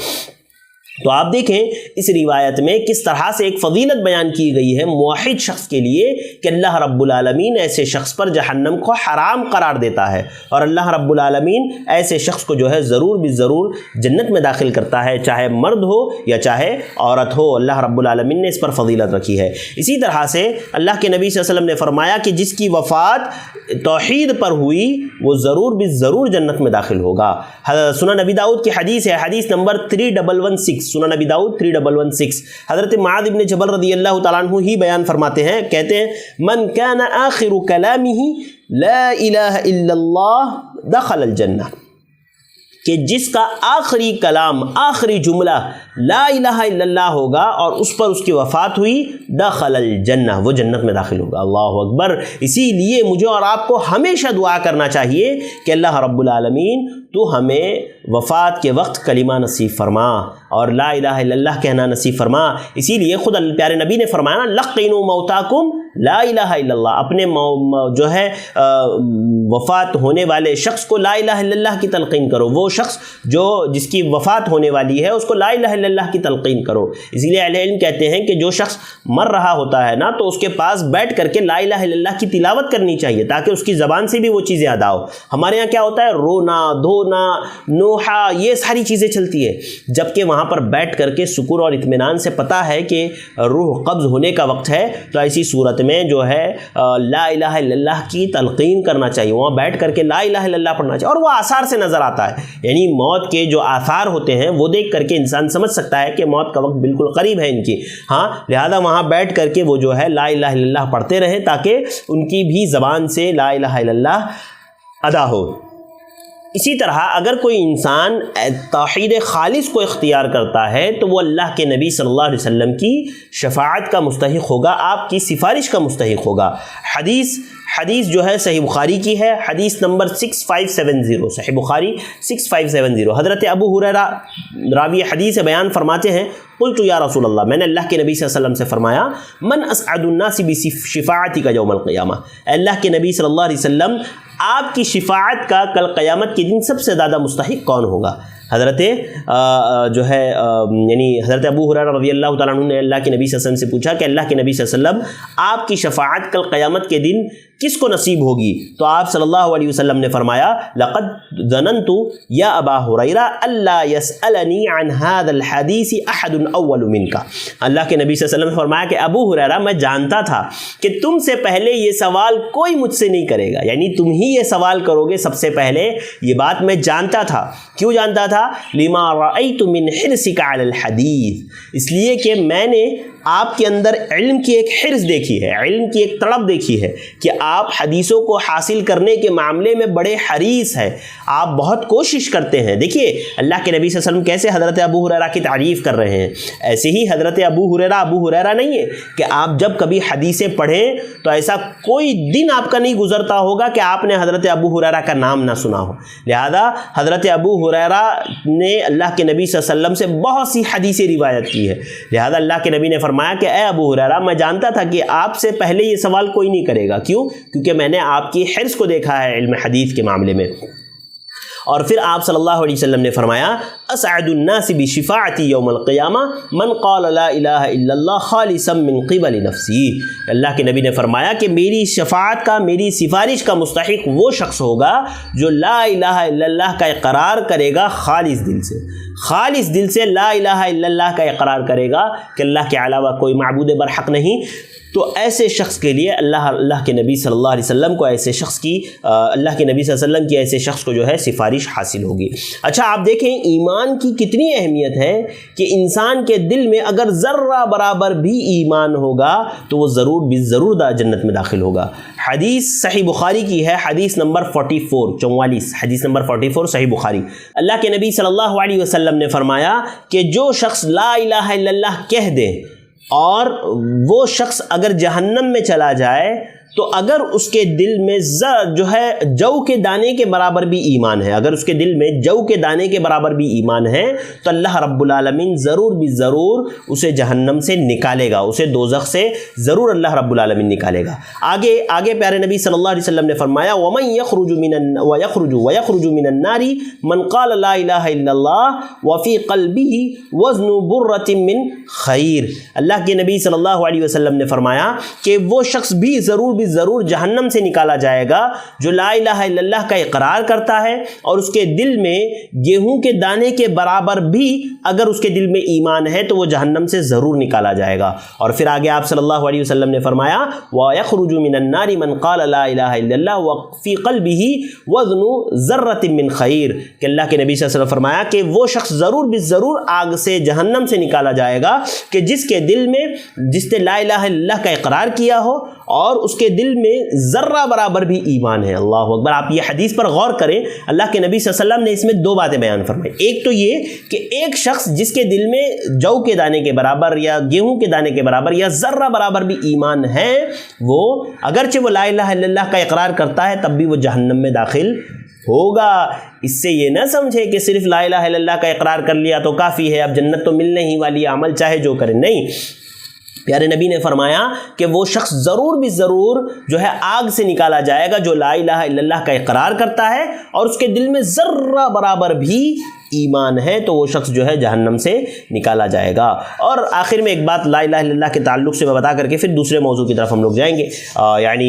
تو آپ دیکھیں اس روایت میں کس طرح سے ایک فضیلت بیان کی گئی ہے موحد شخص کے لیے کہ اللہ رب العالمین ایسے شخص پر جہنم کو حرام قرار دیتا ہے اور اللہ رب العالمین ایسے شخص کو جو ہے ضرور بالضرور جنت میں داخل کرتا ہے، چاہے مرد ہو یا چاہے عورت ہو، اللہ رب العالمین نے اس پر فضیلت رکھی ہے۔ اسی طرح سے اللہ کے نبی صلی اللہ علیہ وسلم نے فرمایا کہ جس کی وفات توحید پر ہوئی وہ ضرور بالضرور جنت میں داخل ہوگا۔ سنن نبی داؤد کی حدیث ہے، حدیث نمبر 3116، حدیث سنن نبی داؤد 3116. حضرت معاذ ابن جبل رضی اللہ تعالیٰ عنہ ہی بیان فرماتے ہیں, کہتے ہیں من کان آخر کلامہ لا الہ الا اللہ دخل الجنہ, کہ جس کا آخری کلام, آخری جملہ لا الہ الا اللہ ہوگا اور اس پر اس کی وفات ہوئی, دخل الجنہ, وہ جنت میں داخل ہوگا. اللہ اکبر. اسی لیے مجھے اور آپ کو ہمیشہ دعا کرنا چاہیے کہ اللہ رب العالمین تو ہمیں وفات کے وقت کلمہ نصیب فرما اور لا الہ الا اللہ کہنا نصیب فرما. اسی لیے خود پیارے نبی نے فرمایا نا, لقینوا موتاکم لا الہ الا اللہ, اپنے جو ہے وفات ہونے والے شخص کو لا الہ الا اللہ کی تلقین کرو. وہ شخص جس کی وفات ہونے والی ہے اس کو لا الہ الا اللہ کی تلقین کرو. اسی لیے اہل علم کہتے ہیں کہ جو شخص مر رہا ہوتا ہے نا, تو اس کے پاس بیٹھ کر کے لا الہ الا اللہ کی تلاوت کرنی چاہیے تاکہ اس کی زبان سے بھی وہ چیزیں ادا ہو. ہمارے یہاں کیا ہوتا ہے, رونا دھونا نوحہ یہ ساری چیزیں چلتی ہے, جبکہ وہاں پر بیٹھ کر کے سکون اور اطمینان سے پتہ ہے کہ روح قبض ہونے کا وقت ہے, تو ایسی صورت میں جو ہے لا الہ الا اللہ کی تلقین کرنا چاہیے, وہاں بیٹھ کر کے لا الہ الا اللہ پڑھنا چاہیے. اور وہ آثار سے نظر آتا ہے, یعنی موت کے جو آثار ہوتے ہیں وہ دیکھ کر کے انسان سمجھ سکتا ہے کہ موت کا وقت بالکل قریب ہے ان کی. ہاں, لہذا وہاں بیٹھ کر کے وہ جو ہے لا الہ الا اللہ پڑھتے رہیں تاکہ ان کی بھی زبان سے لا الہ الا اللہ ادا ہو. اسی طرح اگر کوئی انسان توحید خالص کو اختیار کرتا ہے تو وہ اللہ کے نبی صلی اللہ علیہ وسلم کی شفاعت کا مستحق ہوگا, آپ کی سفارش کا مستحق ہوگا. حدیث جو ہے صحیح بخاری کی ہے, حدیث نمبر 6570, صحیح بخاری 6570. حضرت ابو ہریرہ راوی حدیث بیان فرماتے ہیں, قلت یا رسول اللہ, میں نے اللہ کے نبی صلی اللہ علیہ وسلم سے فرمایا, من اسعد الناس بشفاعتک یوم القیامہ, اللہ کے نبی صلی اللہ علیہ وسلم آپ کی شفاعت کا کل قیامت کے دن سب سے زیادہ مستحق کون ہوگا. حضرت حضرت ابو ہریرہ رضی اللہ تعالیٰ عنہ نے اللہ کے نبی صلی اللہ علیہ وسلم سے پوچھا کہ اللہ کے نبی صلی اللہ علیہ وسلم آپ کی شفاعت کل قیامت کے دن کس کو نصیب ہوگی؟ تو آپ صلی اللہ علیہ وسلم نے فرمایا, لقد ظننت یا ابا ہریرہ الا یسألنی عن هذا الحدیث احد اول منک. اللہ کے نبی صلی اللہ علیہ وسلم نے فرمایا کہ ابو ہریرہ میں جانتا تھا کہ تم سے پہلے یہ سوال کوئی مجھ سے نہیں کرے گا, یعنی تم ہی یہ سوال کرو گے سب سے پہلے, یہ بات میں جانتا تھا. کیوں جانتا تھا؟ لما رأیت من حرصک علی الحدیث, اس لیے کہ میں نے آپ کے اندر علم کی ایک حرص دیکھی ہے, علم کی ایک طلب دیکھی ہے کہ آپ حدیثوں کو حاصل کرنے کے معاملے میں بڑے حریص ہیں, آپ بہت کوشش کرتے ہیں. دیکھیے اللہ کے نبی صلی اللہ علیہ وسلم کیسے حضرت ابو ہریرہ کی تعریف کر رہے ہیں, ایسے ہی حضرت ابو ہریرہ نہیں ہے کہ آپ جب کبھی حدیثیں پڑھیں تو ایسا کوئی دن آپ کا نہیں گزرتا ہوگا کہ آپ نے حضرت ابو ہریرہ کا نام نہ سنا ہو. لہذا حضرت ابو ہریرہ نے اللہ کے نبی صلی اللہ علیہ وسلم سے بہت سی حدیثیں روایت کی ہے. لہذا اللہ کے نبی نے فرمایا کہ اے ابو ہریرہ, میں جانتا تھا کہ آپ سے پہلے یہ سوال کوئی نہیں کرے گا. کیوں؟ کیونکہ میں نے آپ کی حرص کو دیکھا ہے علم حدیث کے معاملے میں. اور پھر آپ صلی اللہ علیہ وسلم نے فرمایا, اسعد الناس بشفاعتی یوم القیامہ من قال لا الہ الا اللہ خالصا من قبل نفسی. اللہ کے نبی نے فرمایا کہ میری شفاعت کا, میری سفارش کا مستحق وہ شخص ہوگا جو لا الہ الا اللہ کا اقرار کرے گا خالص دل سے, خالص دل سے لا الہ الا اللہ کا اقرار کرے گا کہ اللہ کے علاوہ کوئی معبود برحق نہیں. تو ایسے شخص کے لیے اللہ کے نبی صلی اللہ علیہ وسلم کو اللہ کے نبی صلی اللہ علیہ وسلم کی ایسے شخص کو جو ہے سفارش حاصل ہوگی. اچھا آپ دیکھیں ایمان کی کتنی اہمیت ہے کہ انسان کے دل میں اگر ذرہ برابر بھی ایمان ہوگا تو وہ ضرور جنت میں داخل ہوگا. حدیث صحیح بخاری کی ہے, حدیث نمبر 44 حدیث نمبر 44 صحیح بخاری. اللہ کے نبی صلی اللہ علیہ وسلم نے فرمایا کہ جو شخص لا الہ الا اللہ کہہ دے اور وہ شخص اگر جہنم میں چلا جائے تو اگر اس کے دل میں جو ہے جو کے دانے کے برابر بھی ایمان ہے, اگر اس کے دل میں جو کے دانے کے برابر بھی ایمان ہے تو اللہ رب العالمین ضرور اسے جہنم سے نکالے گا, اسے دوزخ سے ضرور اللہ رب العالمین نکالے گا. آگے پیارے نبی صلی اللہ علیہ وسلم نے فرمایا, وَمَن يَخْرُجُ مِنَ النَّارِ مَنْ قَالَ لَا إِلَهَ إِلَّا اللَّهُ وَفِي قَلْبِهِ وَزْنُ بُرَّةٍ مِّنْ خَيْرٍ. اللہ کے نبی صلی اللہ علیہ وسلم نے فرمایا کہ وہ شخص بھی ضرور ضرور جہنم سے نکالا جائے گا جو لا الہ الا اللہ کا اقرار کرتا ہے اور اس کے دل میں گیہوں کے دانے کے برابر بھی اگر اس کے دل میں ایمان ہے تو وہ جہنم سے ضرور نکالا جائے گا۔ اور پھر آگے آپ صلی اللہ علیہ وسلم نے فرمایا وَيَخْرُجُ مِنَ النَّارِ مَنْ قَالَ لَا إِلَهَ إِلَّا اللَّهُ وَفِي قَلْبِهِ وَزْنُ ذَرَّةٍ مِّنْ خَيْرٍ کہ اللہ کے نبی صلی اللہ علیہ وسلم فرمایا کہ وہ شخص ضرور بالضرور آگ سے جہنم سے نکالا جائے گا کہ جس کے دل میں جس نے لا الہ الا اللہ کا اقرار کیا ہو اور اس کے دل میں ذرہ برابر بھی ایمان ہے۔ اللہ اکبر! آپ یہ حدیث پر غور کریں، اللہ کے نبی صلی اللہ علیہ وسلم نے اس میں دو باتیں بیان فرمائی۔ ایک تو یہ کہ ایک شخص جس کے دل میں جو کے دانے کے برابر یا گیہوں کے دانے کے برابر یا ذرہ برابر بھی ایمان ہے، وہ اگرچہ وہ لا الہ الا اللہ کا اقرار کرتا ہے تب بھی وہ جہنم میں داخل ہوگا۔ اس سے یہ نہ سمجھے کہ صرف لا الہ الا اللہ کا اقرار کر لیا تو کافی ہے، اب جنت تو ملنے ہی والی ہے، عمل چاہے جو کرے، نہیں۔ پیارے نبی نے فرمایا کہ وہ شخص ضرور بھی ضرور جو ہے آگ سے نکالا جائے گا جو لا الہ الا اللہ کا اقرار کرتا ہے اور اس کے دل میں ذرہ برابر بھی ایمان ہے، تو وہ شخص جو ہے جہنم سے نکالا جائے گا۔ اور آخر میں ایک بات لا الہ الا اللہ کے تعلق سے میں بتا کر کے پھر دوسرے موضوع کی طرف ہم لوگ جائیں گے، یعنی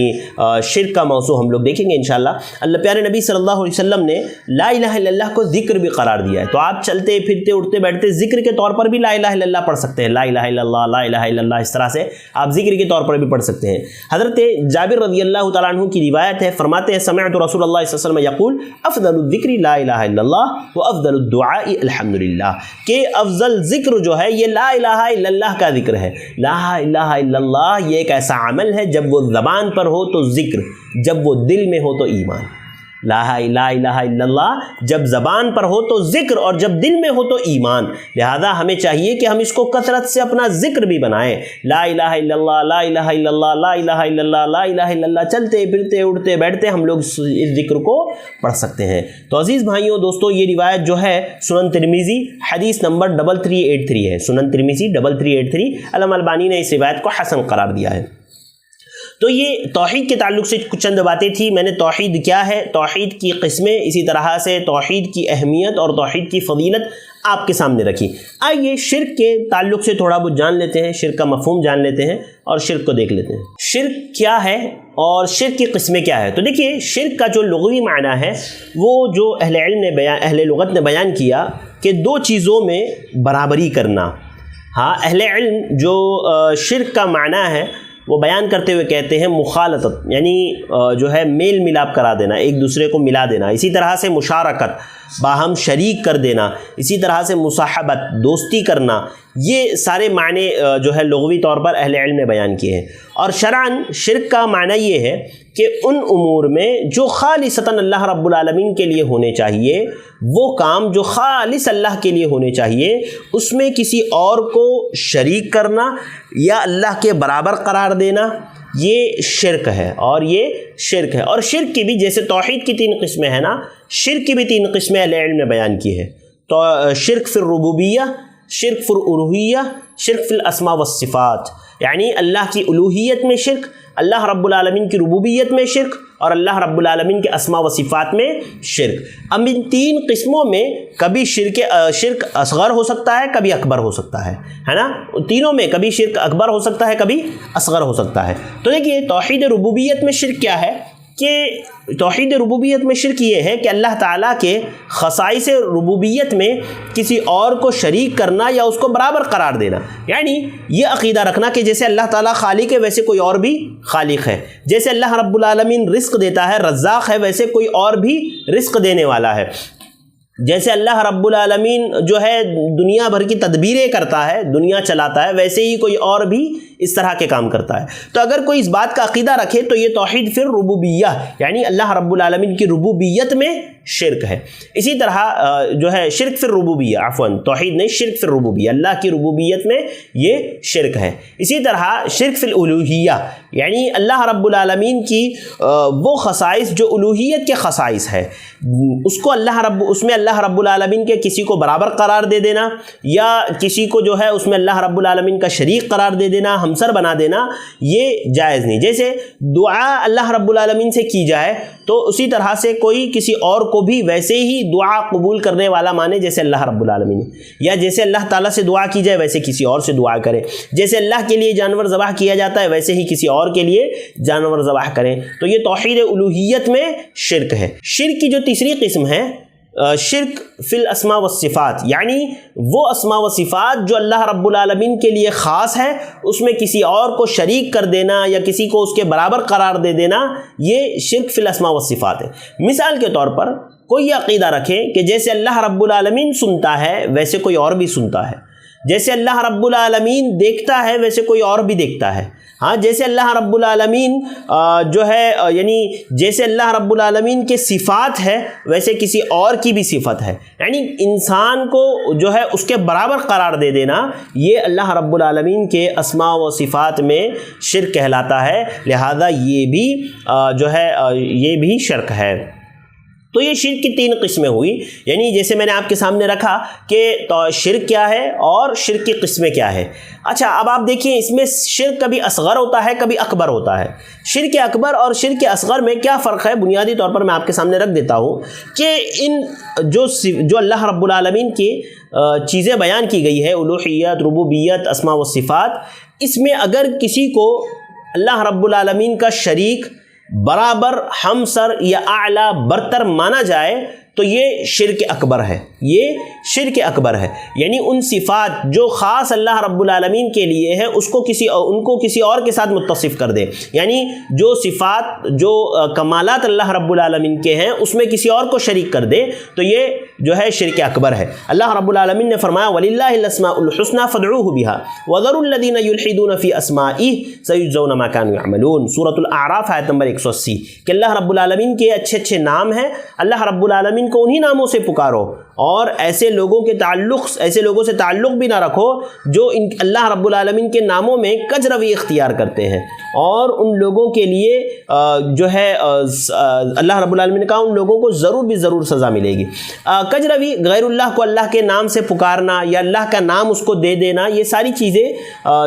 شرک کا موضوع ہم لوگ دیکھیں گے انشاءاللہ۔ اللہ پیارے نبی صلی اللہ علیہ وسلم نے لا الہ الا اللہ کو ذکر بھی قرار دیا ہے، تو آپ چلتے پھرتے اٹھتے بیٹھتے ذکر کے طور پر بھی لا الہ الا اللہ پڑھ سکتے ہیں، لا الہ الا اللہ، لا الہ الا اللہ، اس طرح سے آپ ذکر کے طور پر بھی پڑھ سکتے ہیں۔ حضرت جابر رضی اللہ تعالیٰ عنہ کی روایت ہے، فرماتے ہیں سمعت رسول اللہ صلی اللہ علیہ وسلم یقول افضل الذکر لا الہ الا اللہ وافضل الدعاء الحمدللہ، کہ افضل ذکر جو ہے یہ لا الہ الا اللہ کا ذکر ہے۔ لا الہ الا اللہ یہ ایک ایسا عمل ہے جب وہ زبان پر ہو تو ذکر، جب وہ دل میں ہو تو ایمان۔ لا الہ الا اللہ جب زبان پر ہو تو ذکر اور جب دل میں ہو تو ایمان۔ لہذا ہمیں چاہیے کہ ہم اس کو کثرت سے اپنا ذکر بھی بنائیں، لا الہ الا اللہ، لا الہ الا اللہ، لا الہ الا اللہ، لا الہ الا اللہ، چلتے پھرتے اٹھتے بیٹھتے ہم لوگ اس ذکر کو پڑھ سکتے ہیں۔ تو عزیز بھائیوں دوستوں، یہ روایت جو ہے سنن ترمذی حدیث نمبر 3383 ہے، سنن ترمذی 3383، علامہ البانی نے اس روایت کو حسن قرار دیا ہے۔ تو یہ توحید کے تعلق سے کچھ چند باتیں تھی، میں نے توحید کیا ہے، توحید کی قسمیں، اسی طرح سے توحید کی اہمیت اور توحید کی فضیلت آپ کے سامنے رکھی۔ آئیے شرک کے تعلق سے تھوڑا بہت جان لیتے ہیں، شرک کا مفہوم جان لیتے ہیں اور شرک کو دیکھ لیتے ہیں۔ شرک کیا ہے اور شرک کی قسمیں کیا ہے؟ تو دیکھیے، شرک کا جو لغوی معنی ہے وہ جو اہل لغت نے بیان کیا کہ دو چیزوں میں برابری کرنا۔ ہاں، اہل علم جو شرک کا معنی ہے وہ بیان کرتے ہوئے کہتے ہیں مخالطت، یعنی جو ہے میل ملاپ کرا دینا، ایک دوسرے کو ملا دینا، اسی طرح سے مشارکت، باہم شریک کر دینا، اسی طرح سے مصاحبت، دوستی کرنا، یہ سارے معنی جو ہے لغوی طور پر اہل علم نے بیان کیے ہیں۔ اور شرعاً شرک کا معنی یہ ہے کہ ان امور میں جو خالصتاً اللہ رب العالمین کے لیے ہونے چاہیے، وہ کام جو خالص اللہ کے لیے ہونے چاہیے، اس میں کسی اور کو شریک کرنا یا اللہ کے برابر قرار دینا، یہ شرک ہے اور یہ شرک ہے۔ اور شرک کی بھی جیسے توحید کی 3 قسمیں ہیں نا، شرک کی بھی 3 قسمیں اہل علم نے بیان کی ہے۔ تو شرک فی الربوبیہ، شرک فی الالوہیہ، شرک فی الاسماء والصفات، یعنی اللہ کی الوہیت میں شرک، اللہ رب العالمین کی ربوبیت میں شرک اور اللہ رب العالمین کے اسماء و صفات میں شرک۔ اب ان 3 قسموں میں کبھی شرک اصغر ہو سکتا ہے، کبھی اکبر ہو سکتا ہے نا، تینوں میں کبھی شرک اکبر ہو سکتا ہے، کبھی اصغر ہو سکتا ہے۔ تو دیکھیے، توحید ربوبیت میں شرک کیا ہے کہ توحید ربوبیت میں شرک یہ ہے کہ اللہ تعالیٰ کے خصائص ربوبیت میں کسی اور کو شریک کرنا یا اس کو برابر قرار دینا، یعنی یہ عقیدہ رکھنا کہ جیسے اللہ تعالیٰ خالق ہے ویسے کوئی اور بھی خالق ہے، جیسے اللہ رب العالمین رزق دیتا ہے، رزاق ہے، ویسے کوئی اور بھی رزق دینے والا ہے، جیسے اللہ رب العالمین جو ہے دنیا بھر کی تدبیریں کرتا ہے، دنیا چلاتا ہے، ویسے ہی کوئی اور بھی اس طرح کے کام کرتا ہے۔ تو اگر کوئی اس بات کا عقیدہ رکھے تو یہ توحید فی الربوبیہ، یعنی اللہ رب العالمین کی ربوبیت میں شرک ہے۔ اسی طرح جو ہے شرک فی الربوبیہ، توحید نہیں، شرک فی الربوبیہ، اللہ کی ربوبیت میں یہ شرک ہے۔ اسی طرح شرک فی الالوہیہ، یعنی اللہ رب العالمین کی وہ خصائص جو الوہیت کے خصائص ہے، اس میں اللہ رب العالمین کے کسی کو برابر قرار دے دینا یا کسی کو جو ہے اس میں اللہ رب العالمین کا شریک قرار دے دینا، ہمسر بنا دینا، یہ جائز نہیں۔ جیسے دعا اللہ رب العالمین سے کی جائے تو اسی طرح سے کوئی کسی اور کو کو بھی ویسے ہی دعا قبول کرنے والا مانے جیسے اللہ رب العالمین ہے، یا جیسے اللہ تعالیٰ سے دعا کی جائے ویسے کسی اور سے دعا کریں، جیسے اللہ کے لیے جانور ذبح کیا جاتا ہے ویسے ہی کسی اور کے لیے جانور ذبح کریں۔ تو یہ توحید الوہیت میں شرک ہے۔ شرک کی جو تیسری قسم ہے شرک فی الاسماء والصفات، یعنی وہ اسماء و صفات جو اللہ رب العالمین کے لیے خاص ہے اس میں کسی اور کو شریک کر دینا یا کسی کو اس کے برابر قرار دے دینا، یہ شرک فی الاسماء والصفات ہے۔ مثال کے طور پر کوئی عقیدہ رکھے کہ جیسے اللہ رب العالمین سنتا ہے ویسے کوئی اور بھی سنتا ہے، جیسے اللہ رب العالمین دیکھتا ہے ویسے کوئی اور بھی دیکھتا ہے، ہاں جیسے اللہ رب العالمین جو ہے یعنی جیسے اللہ رب العالمین کے صفات ہے ویسے کسی اور کی بھی صفت ہے، یعنی انسان کو جو ہے اس کے برابر قرار دے دینا، یہ اللہ رب العالمین کے اسماء و صفات میں شرک کہلاتا ہے، لہذا یہ بھی جو ہے یہ بھی شرک ہے۔ تو یہ شرک کی تین قسمیں ہوئی، یعنی جیسے میں نے آپ کے سامنے رکھا کہ شرک کیا ہے اور شرک کی قسمیں کیا ہے۔ اچھا اب آپ دیکھیں اس میں شرک کبھی اصغر ہوتا ہے کبھی اکبر ہوتا ہے۔ شرک اکبر اور شرک اصغر میں کیا فرق ہے بنیادی طور پر میں آپ کے سامنے رکھ دیتا ہوں کہ ان جو اللہ رب العالمین کی چیزیں بیان کی گئی ہے، الوہیت، ربوبیت، اسماء و صفات، اس میں اگر کسی کو اللہ رب العالمین کا شریک برابر، ہمسر یا اعلیٰ، برتر مانا جائے تو یہ شرک اکبر ہے، یہ شرک اکبر ہے، یعنی ان صفات جو خاص اللہ رب العالمین کے لیے ہے ان کو کسی اور کے ساتھ متصف کر دے، یعنی جو صفات جو کمالات اللہ رب العالمین کے ہیں اس میں کسی اور کو شریک کر دے تو یہ جو ہے شرک اکبر ہے۔ اللہ رب العالمین نے فرمایا وَلِلَّهِ الْأَسْمَاءُ الْحُسْنَى فَادْعُوهُ بِهَا وَذَرُوا الَّذِينَ يُلْحِدُونَ فِي أَسْمَائِهِ سَيُجْزَوْنَ مَا كَانُوا يَعْمَلُونَ، سورۃ الاعراف آیت نمبر 180، کہ اللہ رب العالمین کے اچھے اچھے نام ہیں، اللہ رب العالمین کو انہی ناموں سے پکارو اور ایسے لوگوں سے تعلق بھی نہ رکھو جو اللہ رب العالمین کے ناموں میں کج روی اختیار کرتے ہیں، اور ان لوگوں کے لیے جو ہے اللہ رب العالمین نے کہا ان لوگوں کو ضرور بھی ضرور سزا ملے گی۔ کج روی غیر اللہ کو اللہ کے نام سے پکارنا یا اللہ کا نام اس کو دے دینا، یہ ساری چیزیں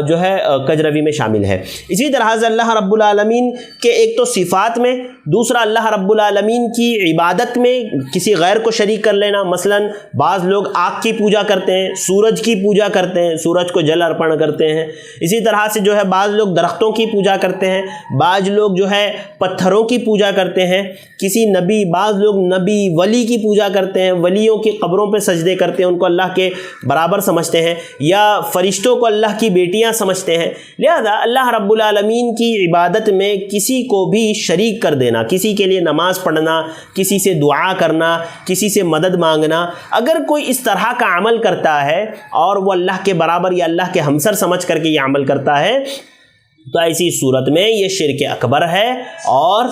جو ہے کج روی میں شامل ہے۔ اسی طرح سے اللہ رب العالمین کے ایک تو صفات میں، دوسرا اللہ رب العالمین کی عبادت میں کسی غیر کو شریک کر لینا، مثلا بعض لوگ آگ کی پوجا کرتے ہیں، سورج کی پوجا کرتے ہیں، سورج کو جل ارپن کرتے ہیں، اسی طرح سے جو ہے بعض لوگ درختوں کی پوجا کرتے ہیں، بعض لوگ جو ہے پتھروں کی پوجا کرتے ہیں، بعض لوگ نبی ولی کی پوجا کرتے ہیں، ولیوں کی قبروں پہ سجدے کرتے ہیں، ان کو اللہ کے برابر سمجھتے ہیں، یا فرشتوں کو اللہ کی بیٹیاں سمجھتے ہیں۔ لہذا اللہ رب العالمین کی عبادت میں کسی کو بھی شریک کر دینا، کسی کے لیے نماز پڑھنا، کسی سے دعا کرنا، کسی سے مدد مانگنا، اگر کوئی اس طرح کا عمل کرتا ہے اور وہ اللہ کے برابر یا اللہ کے ہمسر سمجھ کر کے یہ عمل کرتا ہے تو ایسی صورت میں یہ شرک اکبر ہے، اور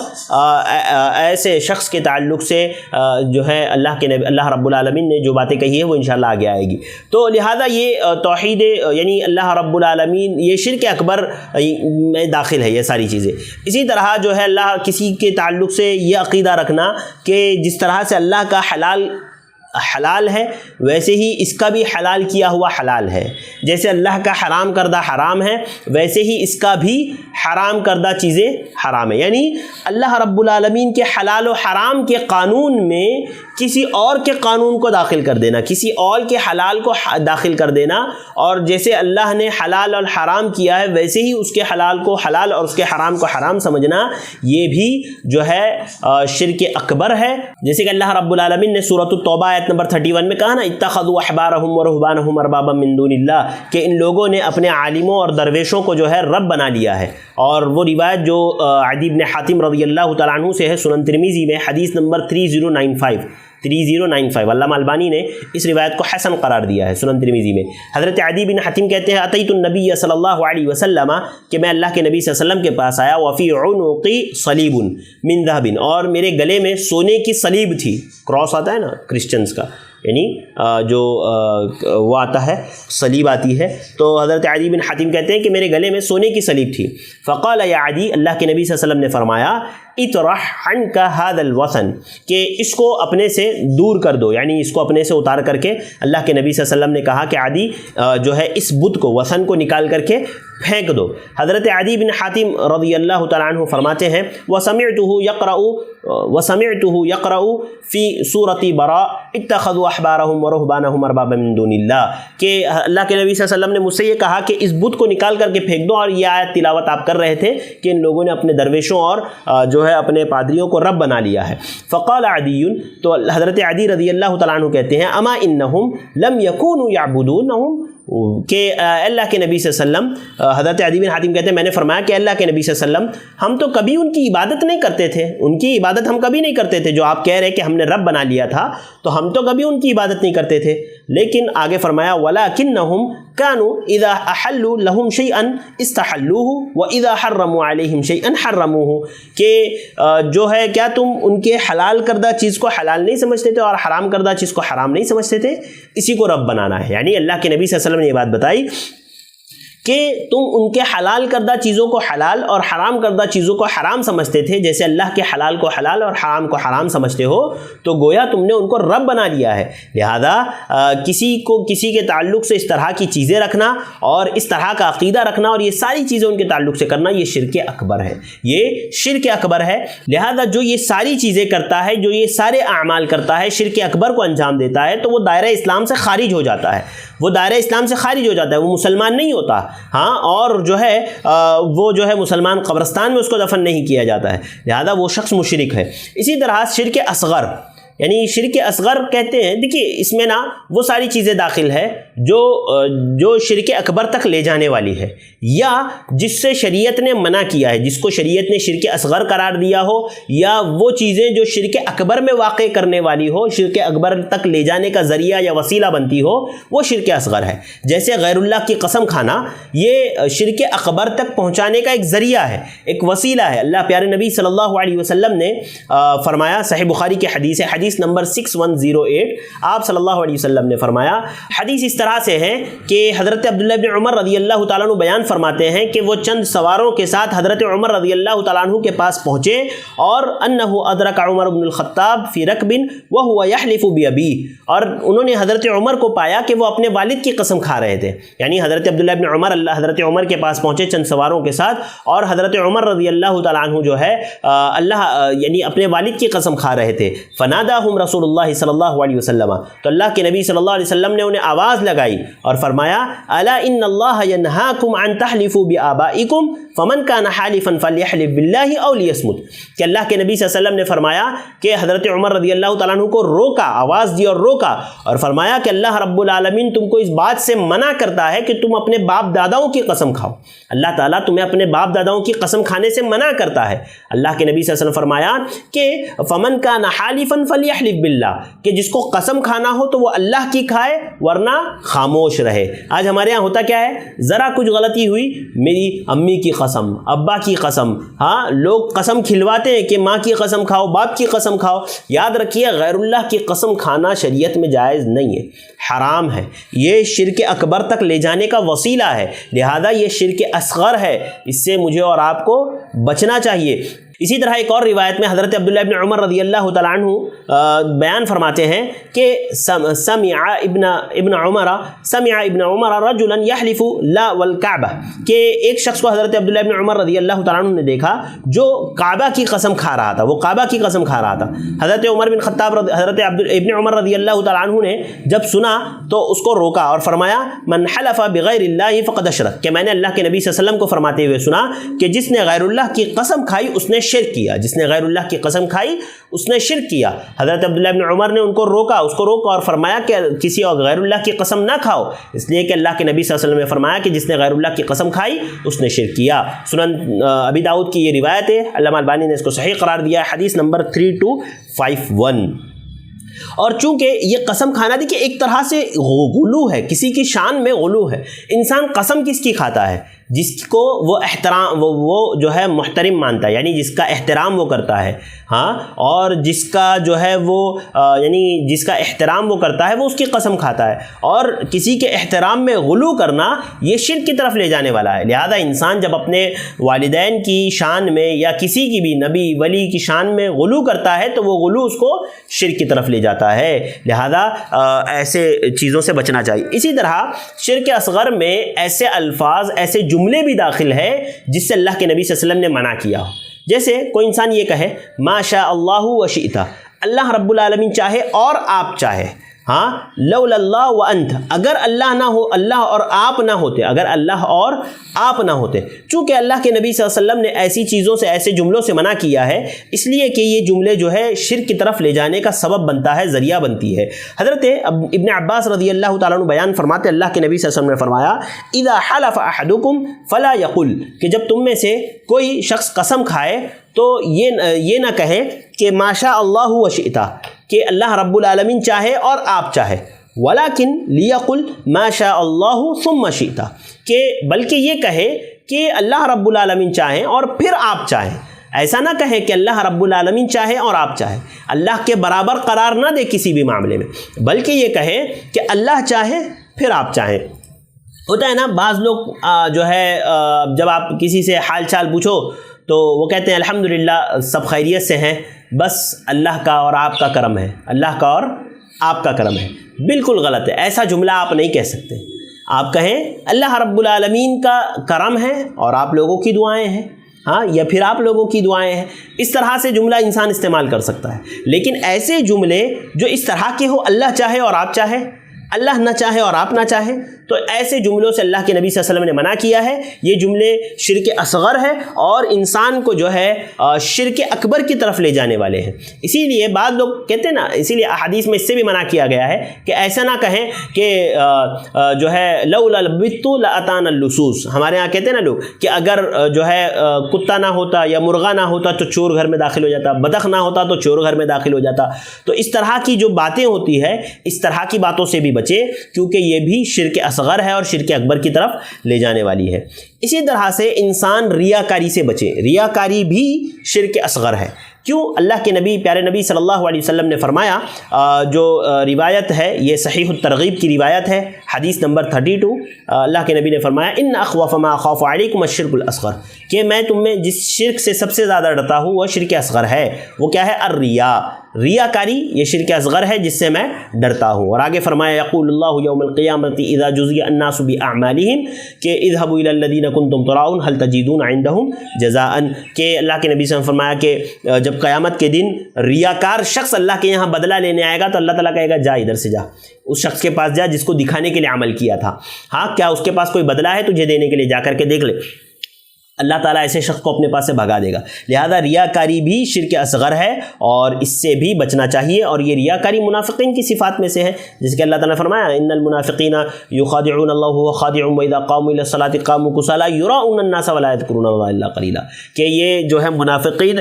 ایسے شخص کے تعلق سے جو ہے اللہ رب العالمین نے جو باتیں کہی ہیں وہ انشاءاللہ آگے آئے گی۔ تو لہذا یہ توحید یعنی اللہ رب العالمین یہ شرک اکبر میں داخل ہے یہ ساری چیزیں۔ اسی طرح جو ہے اللہ کسی کے تعلق سے یہ عقیدہ رکھنا کہ جس طرح سے اللہ کا حلال ہے ویسے ہی اس کا بھی حلال کیا ہوا حلال ہے، جیسے اللہ کا حرام کردہ حرام ہے ویسے ہی اس کا بھی حرام کردہ چیزیں حرام ہے، یعنی اللہ رب العالمین کے حلال و حرام کے قانون میں کسی اور کے قانون کو داخل کر دینا، کسی اور کے حلال کو داخل کر دینا، اور جیسے اللہ نے حلال اور حرام کیا ہے ویسے ہی اس کے حلال کو حلال اور اس کے حرام کو حرام سمجھنا، یہ بھی جو ہے شرک اکبر ہے۔ جیسے کہ اللہ رب العالمین نے سورۃ التوبہ آیت نمبر 31 میں کہا نا اتخذوا احبارهم ورهبانهم اربابا من دون اللہ، کہ ان لوگوں نے اپنے عالموں اور درویشوں کو جو ہے رب بنا لیا ہے، اور وہ روایت جو عدی بن حاتم رضی اللہ تعالیٰ عنہ سے ہے سنن ترمذی میں حدیث نمبر 3095 علامہ البانی نے اس روایت کو حسن قرار دیا ہے سنن ترمذی میں۔ حضرت عدی بن حاتم کہتے ہیں اتیت النبی صلی اللہ علیہ وسلم، کہ میں اللہ کے نبی صلی اللہ علیہ وسلم کے پاس آیا، وفی عنقی صلیب من ذهب، اور میرے گلے میں سونے کی صلیب تھی، کراس آتا ہے نا کرسچنز کا، یعنی جو وہ آتا ہے صلیب آتی ہے، تو حضرت عدی بن حاتم کہتے ہیں کہ میرے گلے میں سونے کی صلیب تھی، فقال یا عدی، اللہ کے نبی صلی اللہ علیہ وسلم نے فرمایا اطرح عنک هذا الوثن، کہ اس کو اپنے سے دور کر دو، یعنی اس کو اپنے سے اتار کر کے اللہ کے نبی صلی اللہ علیہ وسلم نے کہا کہ عدی جو ہے اس بت کو، وثن کو نکال کر کے پھینک دو۔ حضرت عدی بن حاتم رضی اللہ تعالیٰ عنہ فرماتے ہیں وسمعته يقرأ وَسَمِعْتُهُ يَقْرَأُ فِي سُورَةِ بَرَاءَ اتَّخَذُوا أَحْبَارَهُم وَرُهْبَانَهُم أَرْبَابًا مِّن دُونِ اللَّهِ کہ اللہ کے نبی صلی اللہ علیہ وسلم نے مجھ سے یہ کہا کہ اس بت کو نکال کر کے پھینک دو، اور یہ آیت تلاوت آپ کر رہے تھے کہ ان لوگوں نے اپنے درویشوں اور جو ہے اپنے پادریوں کو رب بنا لیا ہے۔ فقال عدی، تو حضرت عدی رضی اللہ تعالیٰ عنہ کہتے ہیں اما انہم لم یکونوا یعبدونہم، کہ اللہ کے نبی صلی اللہ علیہ وسلم، حضرت عدی بن حاتم کہتے ہیں میں نے فرمایا کہ اللہ کے نبی صلی اللہ علیہ وسلم ہم تو کبھی ان کی عبادت نہیں کرتے تھے، ان کی عبادت ہم کبھی نہیں کرتے تھے، جو آپ کہہ رہے کہ ہم نے رب بنا لیا تھا تو ہم تو کبھی ان کی عبادت نہیں کرتے تھے۔ لیکن آگے فرمایا وَلَكِنَّهُمْ كَانُوا إِذَا أَحَلُّوا لَهُمْ شَيْئًا اسْتَحَلُّوهُ وَإِذَا حَرَّمُوا عَلَيْهِمْ شَيْئًا حَرَّمُوهُ، کہ جو ہے کیا تم ان کے حلال کردہ چیز کو حلال نہیں سمجھتے تھے اور حرام کردہ چیز کو حرام نہیں سمجھتے تھے، اسی کو رب بنانا ہے۔ یعنی اللہ کے نبی صلی اللہ علیہ وسلم نے یہ بات بتائی کہ تم ان کے حلال کردہ چیزوں کو حلال اور حرام کردہ چیزوں کو حرام سمجھتے تھے، جیسے اللہ کے حلال کو حلال اور حرام کو حرام سمجھتے ہو، تو گویا تم نے ان کو رب بنا لیا ہے۔ لہذا کسی کو کسی کے تعلق سے اس طرح کی چیزیں رکھنا اور اس طرح کا عقیدہ رکھنا اور یہ ساری چیزیں ان کے تعلق سے کرنا، یہ شرک اکبر ہے، یہ شرک اکبر ہے۔ لہذا جو یہ ساری چیزیں کرتا ہے، جو یہ سارے اعمال کرتا ہے، شرک اکبر کو انجام دیتا ہے، تو وہ دائرہ اسلام سے خارج ہو جاتا ہے، وہ دائرہ اسلام سے خارج ہو جاتا ہے، وہ مسلمان نہیں ہوتا۔ ہاں، اور جو ہے وہ جو ہے مسلمان قبرستان میں اس کو دفن نہیں کیا جاتا ہے، لہذا وہ شخص مشرک ہے۔ اسی طرح شرک اصغر، یعنی شرک اصغر کہتے ہیں، دیکھیے اس میں نا وہ ساری چیزیں داخل ہے جو شرک اکبر تک لے جانے والی ہے، یا جس سے شریعت نے منع کیا ہے، جس کو شریعت نے شرک اصغر قرار دیا ہو، یا وہ چیزیں جو شرک اکبر میں واقع کرنے والی ہو، شرک اکبر تک لے جانے کا ذریعہ یا وسیلہ بنتی ہو، وہ شرک اصغر ہے۔ جیسے غیر اللہ کی قسم کھانا، یہ شرک اکبر تک پہنچانے کا ایک ذریعہ ہے، ایک وسیلہ ہے۔ اللہ پیارے نبی صلی اللہ علیہ وسلم نے فرمایا، صحیح بخاری کی حدیث ہے، حدیث نمبر 6108، آپ صلی اللہ علیہ وسلم نے فرمایا، حدیث اس طرح سے ہے کہ حضرت عبداللہ بن عمر رضی اللہ تعالیٰ عنہ بیان فرماتے ہیں کہ وہ چند سواروں کے ساتھ حضرت عمر رضی اللہ تعالیٰ عنہ کے پاس پہنچے، اور انہ ادرک عمر بن الخطاب فی رکب وہو یحلف بابیہ، اور انہوں نے حضرت عمر کو پایا کہ وہ اپنے والد کی قسم کھا رہے تھے۔ یعنی حضرت عبداللہ بن عمر حضرت عمر کے پاس پہنچے چند سواروں کے ساتھ، اور حضرت عمر رضی اللہ تعالیٰ عنہ جو ہے یعنی اپنے والد کی قسم کھا رہے تھے۔ فناداہم رسول اللہ صلی اللہ علیہ وسلم، تو اللہ کے نبی صلی اللہ علیہ وسلم نے انہیں آواز لگائی اور فرمایا الا ان اللہ ینہاکم ان تحلفوا بآبائکم فمن کان حالفا فلیحلف باللہ او لیصمت، کہ اللہ کے نبی صلی اللہ علیہ وسلم نے فرمایا کہ حضرت عمر رضی اللہ تعالیٰ عنہ کو روکا، آواز دی اور روکا، اور فرمایا کہ اللہ رب العالمین تم کو اس بات سے منع کرتا ہے کہ تم اپنے باپ داداؤں کی قسم کھاؤ، اللہ تعالیٰ تمہیں اپنے باپ داداؤں کی قسم کھانے سے منع کرتا ہے۔ اللہ کے نبی صلی اللہ علیہ وسلم فرمایا کہ فمن کان حالفا فلیحلف باللہ، کہ جس کو قسم کھانا ہو تو وہ اللہ کی کھائے ورنہ خاموش رہے۔ آج ہمارے ہاں ہوتا کیا ہے، ذرا کچھ غلطی ہوئی، میری امی کی قسم، ابا کی قسم، ہاں لوگ قسم کھلواتے ہیں کہ ماں کی قسم کھاؤ، باپ کی قسم کھاؤ۔ یاد رکھیے غیر اللہ کی قسم کھانا شریعت میں جائز نہیں ہے، حرام ہے، یہ شرک اکبر تک لے جانے کا وسیلہ ہے، لہذا یہ شرک اصغر ہے، اس سے مجھے اور آپ کو بچنا چاہیے۔ اسی طرح ایک اور روایت میں حضرت عبداللہ ابن عمر رضی اللہ تعالیٰ عنہ بیان فرماتے ہیں کہ سمع ابن عمر رجلا یحلف لا والکعبہ، کہ ایک شخص کو حضرت عبداللہ ابن عمر رضی اللہ تعالیٰ عنہ نے دیکھا جو کعبہ کی قسم کھا رہا تھا، وہ کعبہ کی قسم کھا رہا تھا۔ حضرت عمر بن خطاب حضرت ابن عمر رضی اللہ تعالیٰ عنہ نے جب سنا تو اس کو روکا اور فرمایا من حلف بغیر اللہ فقد اشرک، کہ میں نے اللہ کے نبی صلی اللہ علیہ وسلم کو فرماتے ہوئے سنا کہ جس نے غیر اللہ کی قسم کھائی اس نے شرک کیا، جس نے غیر اللہ کی قسم کھائی اس نے شرک کیا۔ حضرت عبداللہ بن عمر نے اس کو روکا اور فرمایا کہ کسی اور غیر اللہ کی قسم نہ کھاؤ، اس لیے کہ اللہ کے نبی صلی اللہ علیہ وسلم نے فرمایا کہ جس نے غیر اللہ کی قسم کھائی اس نے شرک کیا۔ سنن ابی داؤد کی یہ روایت ہے، علامہ البانی نے اس کو صحیح قرار دیا ہے، حدیث نمبر 3251۔ اور چونکہ یہ قسم کھانا دیکھیے ایک طرح سے غلو ہے، کسی کی شان میں غلو ہے۔ انسان قسم کس کی کھاتا ہے؟ جس کو وہ احترام وہ جو ہے محترم مانتا ہے، یعنی جس کا احترام وہ کرتا ہے، ہاں، اور جس کا جو ہے وہ یعنی جس کا احترام وہ کرتا ہے وہ اس کی قسم کھاتا ہے۔ اور کسی کے احترام میں غلو کرنا یہ شرک کی طرف لے جانے والا ہے۔ لہذا انسان جب اپنے والدین کی شان میں یا کسی کی بھی نبی ولی کی شان میں غلو کرتا ہے تو وہ غلو اس کو شرک کی طرف لے جاتا ہے، لہذا ایسے چیزوں سے بچنا چاہیے۔ اسی طرح شرک اصغر میں ایسے الفاظ، ایسے جملے بھی داخل ہے جس سے اللہ کے نبی صلی اللہ علیہ وسلم نے منع کیا ہو، جیسے کوئی انسان یہ کہے ما شاء اللہ و شئت، اللہ رب العالمین چاہے اور آپ چاہے، ہاں لولا اللہ وانت، اگر اللہ نہ ہو، اللہ اور آپ نہ ہوتے، اگر اللہ اور آپ نہ ہوتے۔ چونکہ اللہ کے نبی صلی اللہ علیہ وسلم نے ایسی چیزوں سے، ایسے جملوں سے منع کیا ہے، اس لیے کہ یہ جملے جو ہے شرک کی طرف لے جانے کا سبب بنتا ہے، ذریعہ بنتی ہے۔ حضرت ابن عباس رضی اللہ تعالیٰ عنہ بیان فرماتے، اللہ کے نبی صلی اللہ علیہ وسلم نے فرمایا اذا حلف احدکم فلا یقل، کہ جب تم میں سے کوئی شخص قسم کھائے تو یہ نہ کہیں کہ ما شاء اللہ و شئت، کہ اللہ رب العالمین چاہے اور آپ چاہے، ولیکن لیقل ما شاء اللہ ثم شئت، کہ بلکہ یہ کہے کہ اللہ رب العالمین چاہیں اور پھر آپ چاہیں۔ ایسا نہ کہے کہ اللہ رب العالمین چاہے اور آپ چاہیں، اللہ کے برابر قرار نہ دے کسی بھی معاملے میں، بلکہ یہ کہے کہ اللہ چاہے پھر آپ چاہیں۔ ہوتا ہے نا بعض لوگ جو ہے جب آپ کسی سے حال چال پوچھو تو وہ کہتے ہیں الحمدللہ سب خیریت سے ہیں، بس اللہ کا اور آپ کا کرم ہے، اللہ کا اور آپ کا کرم ہے۔ بالکل غلط ہے، ایسا جملہ آپ نہیں کہہ سکتے۔ آپ کہیں اللہ رب العالمین کا کرم ہے اور آپ لوگوں کی دعائیں ہیں، ہاں، یا پھر آپ لوگوں کی دعائیں ہیں۔ اس طرح سے جملہ انسان استعمال کر سکتا ہے، لیکن ایسے جملے جو اس طرح کے ہو، اللہ چاہے اور آپ چاہے، اللہ نہ چاہے اور آپ نہ چاہیں، تو ایسے جملوں سے اللہ کے نبی صلی اللہ علیہ وسلم نے منع کیا ہے۔ یہ جملے شرک اصغر ہے اور انسان کو جو ہے شرک اکبر کی طرف لے جانے والے ہیں۔ اسی لیے بعض لوگ کہتے ہیں نا، اسی لیے احادیث میں اس سے بھی منع کیا گیا ہے کہ ایسا نہ کہیں کہ جو ہے لولا البت لاتانا اللصوص، ہمارے یہاں کہتے ہیں نا لوگ کہ اگر جو ہے کتا نہ ہوتا یا مرغا نہ ہوتا تو چور گھر میں داخل ہو جاتا، بطخ نہ ہوتا تو چور گھر میں داخل ہو جاتا۔ تو اس طرح کی جو باتیں ہوتی ہے، اس طرح کی باتوں سے بھی بچے، کیونکہ یہ بھی شرک اصغر ہے اور شرک اکبر کی طرف لے جانے والی ہے۔ اسی طرح سے انسان ریاکاری سے بچے، ریاکاری بھی شرک اصغر ہے۔ کیوں؟ اللہ کے نبی، پیارے نبی صلی اللہ علیہ وسلم نے فرمایا، جو روایت ہے یہ صحیح الترغیب کی روایت ہے، حدیث نمبر 32، اللہ کے نبی نے فرمایا ان اخوف ما اخاف علیکم الشرک الاصغر، کہ میں تم میں جس شرک سے سب سے زیادہ ڈرتا ہوں وہ شرک اصغر ہے۔ وہ کیا ہے؟ الریا، ریاکاری، یہ شرک اصغر ہے جس سے میں ڈرتا ہوں۔ اور آگے فرمایا یقول اللہ یوم القیامت اذا جزی الناس باعمالہم، کہ اذهبوا الی الذین کنتم تراؤون هل تجدون عندهم جزاء، کہ اللہ کے نبی صلی اللہ علیہ وسلم فرمایا کہ جب قیامت کے دن ریاکار شخص اللہ کے یہاں بدلہ لینے آئے گا تو اللہ تعالیٰ کہے گا جا ادھر سے جا، اس شخص کے پاس جا جس کو دکھانے کے لیے عمل کیا تھا، ہاں کیا اس کے پاس کوئی بدلہ ہے تجھے دینے کے لیے، جا کر کے دیکھ لے۔ اللہ تعالیٰ ایسے شخص کو اپنے پاس سے بھگا دے گا۔ لہذا ریاکاری بھی شرک اصغر ہے اور اس سے بھی بچنا چاہیے، اور یہ ریاکاری منافقین کی صفات میں سے ہے، جس کہ اللہ تعالیٰ نے فرمایا ان المنافقین یخادعون اللہ وهو خادعهم واذا قاموا الى الصلاة قاموا كسالى يراؤون الناس ولا يذكرون الله الا قليلا، کہ یہ جو ہے منافقین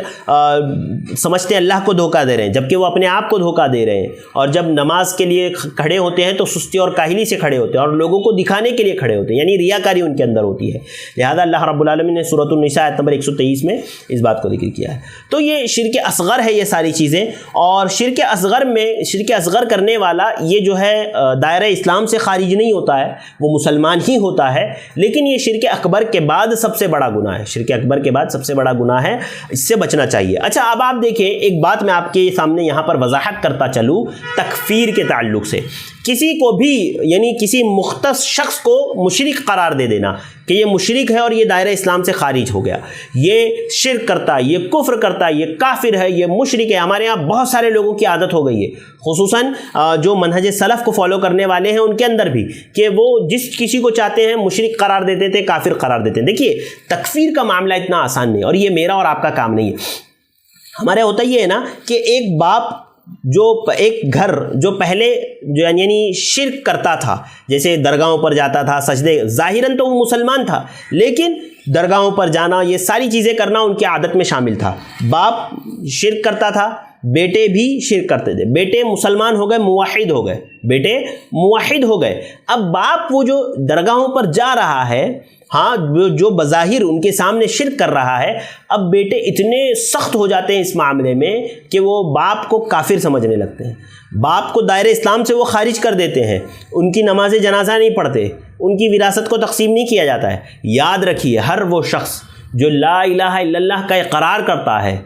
سمجھتے ہیں اللہ کو دھوکہ دے رہے ہیں جبکہ وہ اپنے آپ کو دھوکہ دے رہے ہیں، اور جب نماز کے لیے کھڑے ہوتے ہیں تو سستی اور کاہلی سے کھڑے ہوتے ہیں اور لوگوں کو دکھانے کے لیے کھڑے ہوتے ہیں، یعنی ریاکاری ان کے اندر ہوتی ہے۔ لہذا اللہ رب العالمین نے سورۃ النساء آیت نمبر 123 میں اس بات کو ذکر کیا ہے۔ تو یہ شرک اصغر ہے یہ ساری چیزیں، اور شرک اصغر میں، شرک اصغر کرنے والا یہ جو ہے دائرہ اسلام سے خارج نہیں ہوتا ہے، وہ مسلمان ہی ہوتا ہے، لیکن یہ شرک اکبر کے بعد سب سے بڑا گناہ ہے، شرک اکبر کے بعد سب سے بڑا گناہ ہے، اس سے بچنا چاہیے۔ اچھا اب آپ دیکھیں ایک بات میں آپ کے سامنے یہاں پر وضاحت کرتا چلوں تکفیر کے تعلق سے۔ کسی کو بھی، یعنی کسی مختص شخص کو مشرک قرار دے دینا کہ یہ مشرک ہے اور یہ دائرہ اسلام سے خارج ہو گیا، یہ شرک کرتا ہے، یہ کفر کرتا ہے، یہ کافر ہے، یہ مشرک ہے۔ ہمارے یہاں بہت سارے لوگوں کی عادت ہو گئی ہے، خصوصاً جو منہج سلف کو فالو کرنے والے ہیں ان کے اندر بھی، کہ وہ جس کسی کو چاہتے ہیں مشرک قرار دیتے تھے، کافر قرار دیتے ہیں۔ دیکھیے تکفیر کا معاملہ اتنا آسان نہیں، اور یہ میرا اور آپ کا کام نہیں ہے۔ ہمارے ہوتا یہ ہے نا کہ ایک باپ جو ایک گھر جو پہلے جو یعنی شرک کرتا تھا، جیسے درگاہوں پر جاتا تھا، سجدے، ظاہراً تو وہ مسلمان تھا لیکن درگاہوں پر جانا، یہ ساری چیزیں کرنا ان کی عادت میں شامل تھا۔ باپ شرک کرتا تھا، بیٹے بھی شرک کرتے تھے، بیٹے مسلمان ہو گئے، موحد ہو گئے، بیٹے موحد ہو گئے۔ اب باپ وہ جو درگاہوں پر جا رہا ہے، ہاں جو بظاہر ان کے سامنے شرک کر رہا ہے، اب بیٹے اتنے سخت ہو جاتے ہیں اس معاملے میں کہ وہ باپ کو کافر سمجھنے لگتے ہیں، باپ کو دائرہ اسلام سے وہ خارج کر دیتے ہیں، ان کی نماز جنازہ نہیں پڑھتے، ان کی وراثت کو تقسیم نہیں کیا جاتا ہے۔ یاد رکھیے ہر وہ شخص جو لا الہ الا اللہ کا اقرار کرتا ہے،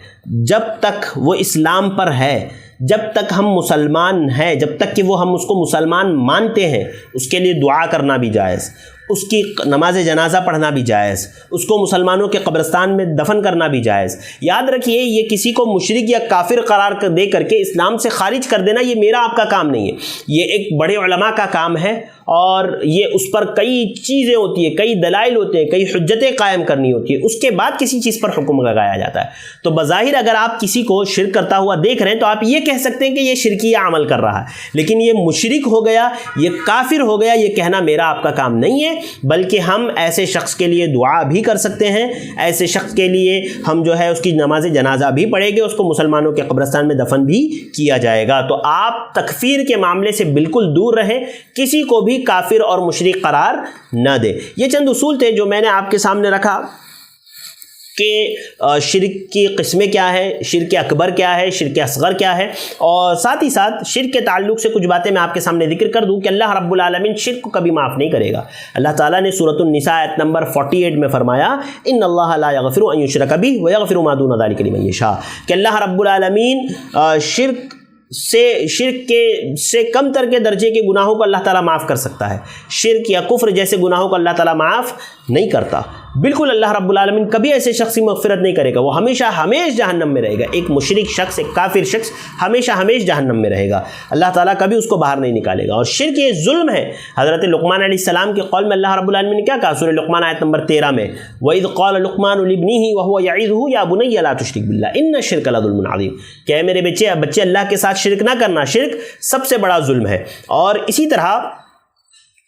جب تک وہ اسلام پر ہے، جب تک ہم مسلمان ہیں، جب تک کہ وہ ہم اس کو مسلمان مانتے ہیں، اس کے لیے دعا کرنا بھی جائز، اس کی نماز جنازہ پڑھنا بھی جائز، اس کو مسلمانوں کے قبرستان میں دفن کرنا بھی جائز۔ یاد رکھیے یہ کسی کو مشرک یا کافر قرار دے کر کے اسلام سے خارج کر دینا یہ میرا آپ کا کام نہیں ہے، یہ ایک بڑے علماء کا کام ہے، اور یہ اس پر کئی چیزیں ہوتی ہیں، کئی دلائل ہوتے ہیں، کئی حجتیں قائم کرنی ہوتی ہیں، اس کے بعد کسی چیز پر حکم لگایا جاتا ہے۔ تو بظاہر اگر آپ کسی کو شرک کرتا ہوا دیکھ رہے ہیں تو آپ یہ کہہ سکتے ہیں کہ یہ شرکیہ عمل کر رہا ہے، لیکن یہ مشرک ہو گیا، یہ کافر ہو گیا، یہ کہنا میرا آپ کا کام نہیں ہے، بلکہ ہم ایسے شخص کے لیے دعا بھی کر سکتے ہیں، ایسے شخص کے لیے ہم جو ہے اس کی نماز جنازہ بھی پڑھیں گے، اس کو مسلمانوں کے قبرستان میں دفن بھی کیا جائے گا۔ تو آپ تکفیر کے معاملے سے بالکل دور رہیں، کسی کو بھی کافر اور مشرک قرار نہ دے۔ یہ چند اصول تھے جو میں نے آپ کے سامنے رکھا کہ شرک کی قسمیں کیا ہے، شرک اکبر کیا ہے، شرک اصغر کیا ہے، اور ساتھ ہی ساتھ شرک کے تعلق سے کچھ باتیں میں آپ کے سامنے ذکر کر دوں کہ اللہ رب العالمین شرک کو کبھی معاف نہیں کرے گا۔ اللہ تعالیٰ نے سورۃ النساء آیت نمبر 48 میں فرمایا ان اللہ لا یغفر ان یشرک بہ ویغفر ما دون ذلک لمن یشاء، کہ اللہ رب العالمین شرک سے کم تر کے درجے کے گناہوں کو اللہ تعالیٰ معاف کر سکتا ہے، شرک یا کفر جیسے گناہوں کو اللہ تعالیٰ معاف نہیں کرتا۔ بالکل اللہ رب العالمین کبھی ایسے شخص کی مغفرت نہیں کرے گا، وہ ہمیشہ جہنم میں رہے گا۔ ایک مشرک شخص، ایک کافر شخص ہمیشہ جہنم میں رہے گا، اللہ تعالیٰ کبھی اس کو باہر نہیں نکالے گا۔ اور شرک یہ ظلم ہے۔ حضرت لقمان علیہ السلام کے قول میں اللہ رب العالمین نے کیا کہا؟ سورہ لقمان آیت نمبر 13 میں وَإِذْ قَالَ لُقْمَانُ لِابْنِهِ وَهُوَ يَعِظُهُ يَا بُنَيَّ لَا تُشْرِكْ بِاللَّهِ إِنَّ الشِّرْكَ لَظُلْمٌ عَظِيمٌ، کہ اے میرے بچے اللہ کے ساتھ شرک نہ کرنا، شرک سب سے بڑا ظلم ہے۔ اور اسی طرح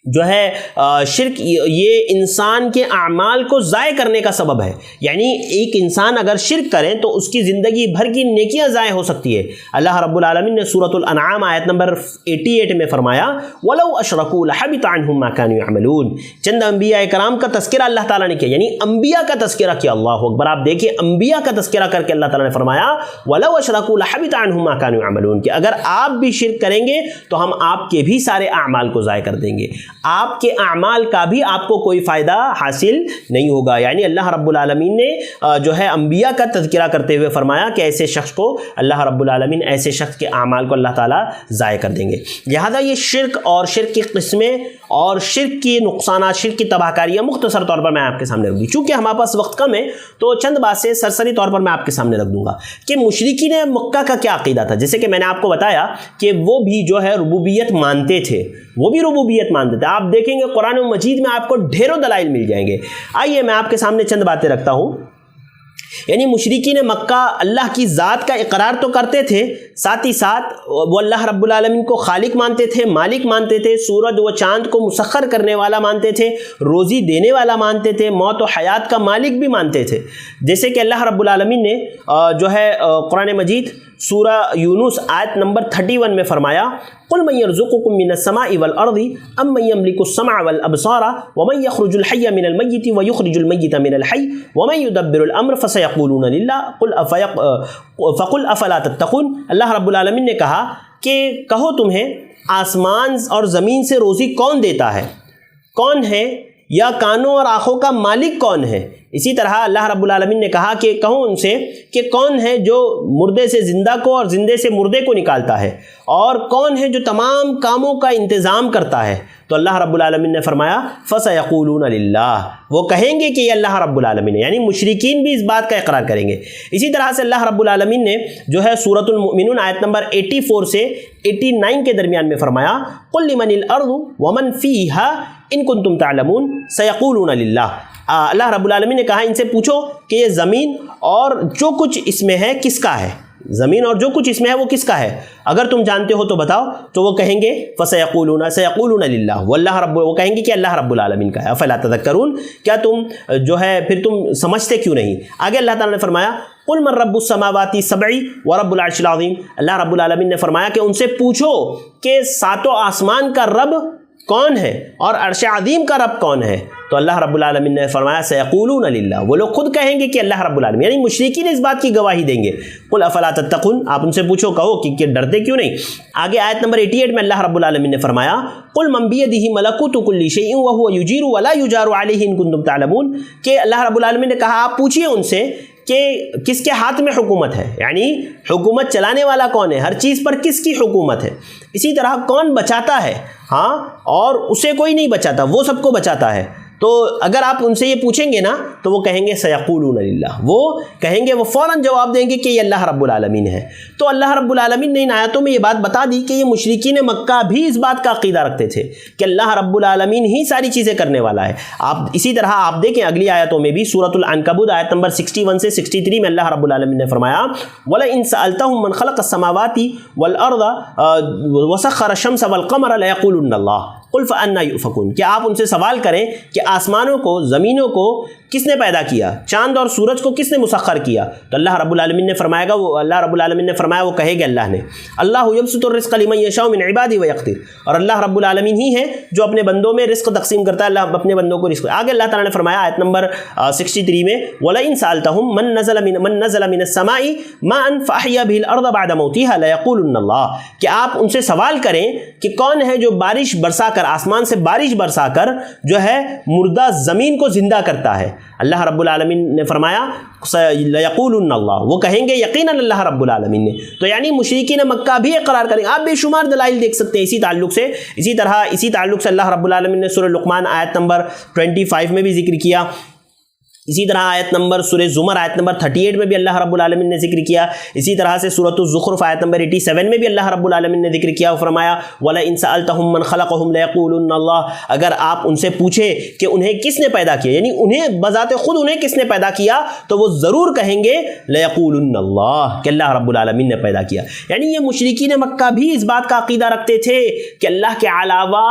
جو ہے شرک یہ انسان کے اعمال کو ضائع کرنے کا سبب ہے، یعنی ایک انسان اگر شرک کرے تو اس کی زندگی بھر کی نیکیاں ضائع ہو سکتی ہے۔ اللہ رب العالمین نے سورۃ الانعام آیت نمبر 88 میں فرمایا وَلَوْ أَشْرَكُوا لَحَبِطَ عَنْهُمْ مَا كَانُوا يَعْمَلُونَ۔ چند انبیاء کرام کا تذکرہ اللہ تعالیٰ نے کیا، یعنی انبیاء کا تذکرہ کیا۔ اللہ اکبر، آپ دیکھیں انبیاء کا تذکرہ کر کے اللہ تعالیٰ نے فرمایا وَلَوْ أَشْرَكُوا لَحَبِطَ عَنْهُمْ مَا كَانُوا يَعْمَلُونَ، کہ اگر آپ بھی شرک کریں گے تو ہم آپ کے بھی سارے اعمال کو ضائع کر دیں گے، آپ کے اعمال کا بھی آپ کو کوئی فائدہ حاصل نہیں ہوگا۔ یعنی اللہ رب العالمین نے جو ہے انبیاء کا تذکرہ کرتے ہوئے فرمایا کہ ایسے شخص کو اللہ رب العالمین ایسے شخص کے اعمال کو اللہ تعالیٰ ضائع کر دیں گے۔ لہذا یہ شرک اور شرک کی قسمیں اور شرک کی نقصانات، شرک کی تباہ کاریاں مختصر طور پر میں آپ کے سامنے رکھ دی۔ چونکہ ہمارے پاس وقت کم ہے تو چند باتیں سرسری طور پر میں آپ کے سامنے رکھ دوں گا کہ مشرکین مکہ کا کیا عقیدہ تھا۔ جیسے کہ میں نے آپ کو بتایا کہ وہ بھی جو ہے ربوبیت مانتے تھے، وہ بھی ربوبیت مانتے تھے۔ آپ دیکھیں گے قرآن مجید میں آپ کو ڈھیروں دلائل مل جائیں گے۔ آئیے میں آپ کے سامنے چند باتیں رکھتا ہوں۔ یعنی مشرکین مکہ اللہ کی ذات کا اقرار تو کرتے تھے، ساتھ ہی ساتھ وہ اللہ رب العالمین کو خالق مانتے تھے، مالک مانتے تھے، سورج و چاند کو مسخر کرنے والا مانتے تھے، روزی دینے والا مانتے تھے، موت و حیات کا مالک بھی مانتے تھے۔ جیسے کہ اللہ رب العالمین نے جو ہے قرآن مجید سورہ یونس آیت نمبر 31 میں فرمایا قُلْ مَنْ يَرْزُقُكُم مِّنَ السَّمَاءِ وَالْأَرْضِ أَمَّنْ يَمْلِكُ السَّمْعَ وَالْأَبْصَارَ وَمَنْ يَخْرُجُ الْحَيَّ مِنَ الْمَيِّتِ وَيُخْرِجُ الْمَيِّتَ مِنَ الْحَيِّ وَمَنْ يُدَبِّرُ الْأَمْرَ فَسَيَقُولُونَ لِلَّهِ فَقُلْ أَفَلَا تَتَّقُونَ۔ اللہ رب العالمین نے کہا کہ کہو تمہیں آسمان اور زمین سے روزی کون دیتا ہے، کون ہے، یا کانوں اور آنکھوں کا مالک کون ہے۔ اسی طرح اللہ رب العالمین نے کہا کہ کہو ان سے کہ کون ہے جو مردے سے زندہ کو اور زندے سے مردے کو نکالتا ہے، اور کون ہے جو تمام کاموں کا انتظام کرتا ہے۔ تو اللہ رب العالمین نے فرمایا فَسَيَقُولُونَ لِلَّهِ، وہ کہیں گے کہ یہ اللہ رب العالمین ہے، یعنی مشرکین بھی اس بات کا اقرار کریں گے۔ اسی طرح سے اللہ رب العالمین نے جو ہے سورۃ المؤمنون آیت نمبر 84 سے 89 کے درمیان میں فرمایا قُلْ لِمَنِ الْأَرْضُ وَمَنْ فِيهَا إِن كُنتُمْ تَعْلَمُونَ سَيَقُولُونَ لِلَّهِ۔ اللہ رب العالمین نے کہا ان سے پوچھو کہ یہ زمین اور جو کچھ اس میں ہے کس کا ہے، زمین اور جو کچھ اس میں ہے وہ کس کا ہے، اگر تم جانتے ہو تو بتاؤ۔ تو وہ کہیں گے سیقولون للہ، وہ کہیں گے کہ اللہ رب العالمین کا ہے۔ افلا تذکرون، کیا تم جو ہے پھر تم سمجھتے کیوں نہیں۔ آگے اللہ تعالیٰ نے فرمایا قل من رب السماوات السبع ورب العرش العظیم، اللہ رب العالمین نے فرمایا کہ ان سے پوچھو کہ ساتوں آسمان کا رب کون ہے اور عرش عظیم کا رب کون ہے۔ تو اللہ رب العالمین نے فرمایا سیقولون للہ، وہ لوگ خود کہیں گے کہ اللہ رب العالمین، یعنی مشرکین اس بات کی گواہی دیں گے۔ قل افلا تتقون، آپ ان سے پوچھو کہو کہ ڈرتے کیوں نہیں۔ آگے آیت نمبر 88 میں اللہ رب العالمین نے فرمایا قل من بیدہ ملکوت کل شیء وہو یجیر ولا یجار علیہ ان کنتم تعلمون، کہ اللہ رب العالمین نے کہا آپ پوچھئے ان سے کہ کس کے ہاتھ میں حکومت ہے، یعنی حکومت چلانے والا کون ہے، ہر چیز پر کس کی حکومت ہے. اسی طرح کون بچاتا ہے، ہاں، اور اسے کوئی نہیں بچاتا، وہ سب کو بچاتا ہے. تو اگر آپ ان سے یہ پوچھیں گے نا تو وہ کہیں گے سیقولون للہ، وہ کہیں گے، وہ فوراً جواب دیں گے کہ یہ اللہ رب العالمین ہے. تو اللہ رب العالمین نے ان آیتوں میں یہ بات بتا دی کہ یہ مشرکین مکہ بھی اس بات کا عقیدہ رکھتے تھے کہ اللہ رب العالمین ہی ساری چیزیں کرنے والا ہے. آپ اسی طرح آپ دیکھیں اگلی آیتوں میں بھی، سورۃ العنکبوت آیت نمبر 61 سے 63 میں اللہ رب العالمین نے فرمایا وَلَئِن سَأَلْتَهُم مَّن خَلَقَ السَّمَاوَاتِ وَالْأَرْضَ وَسَخَّرَ الشَّمْسَ وَالْقَمَرَ لَيَقُولُنَّ اللَّهُ قُلْ فَأَنَّىٰ يُؤْفَكُونَ. کہ آپ ان سے سوال کریں کہ آسمانوں کو، زمینوں کو کس نے پیدا کیا، چاند اور سورج کو کس نے مسخر کیا، تو اللہ رب العالمین نے فرمایا گا، وہ اللہ رب العالمین نے فرمایا، وہ کہے گا اللہ نے. اللہ یبسط الرزق لمن یشاء من عبادہ ویقدر، اور اللہ رب العالمین ہی ہے جو اپنے بندوں میں رزق تقسیم کرتا ہے، اللہ اپنے بندوں کو رزق. آگے اللہ تعالیٰ نے فرمایا آیت نمبر 63 میں وَلَئِن سَأَلْتَهُم مَّن نَّزَلَ مِنَ السَّمَاءِ مَاءً فَأَحْيَا بِهِ الْأَرْضَ بَعْدَ مَوْتِهَا لَيَقُولُنَّ اللَّهُ. کہ آپ ان سے سوال کریں کہ کون ہے جو بارش برسا کر، آسمان سے بارش برسا کر جو ہے مردہ زمین کو زندہ کرتا ہے. اللہ رب العالمین نے فرمایا لَيَقُولُنَّ اللَّهُ، وہ کہیں گے یقیناً اللہ رب العالمین نے. تو یعنی مشرکین مکہ بھی اقرار کریں. آپ بے شمار دلائل دیکھ سکتے ہیں اسی تعلق سے. اسی تعلق سے اللہ رب العالمین نے سورہ لقمان آیت نمبر 25 میں بھی ذکر کیا. اسی طرح آیت نمبر سورہ زمر آیت نمبر 38 میں بھی اللہ رب العالمین نے ذکر کیا. اسی طرح سے سورۃ الزخرف آیت نمبر 87 میں بھی اللہ رب العالمین نے ذکر کیا اور فرمایا وَلَئِن سَأَلْتَهُم مَّن خَلَقَهُمْ لَيَقُولُنَّ اللَّهُ. اگر آپ ان سے پوچھے کہ انہیں کس نے پیدا کیا، یعنی انہیں بذات خود انہیں کس نے پیدا کیا، تو وہ ضرور کہیں گے لَيَقُولُنَّ اللَّهُ، کہ اللہ رب العالمین نے پیدا کیا. یعنی یہ مشرکین مکہ بھی اس بات کا عقیدہ رکھتے تھے کہ اللہ کے علاوہ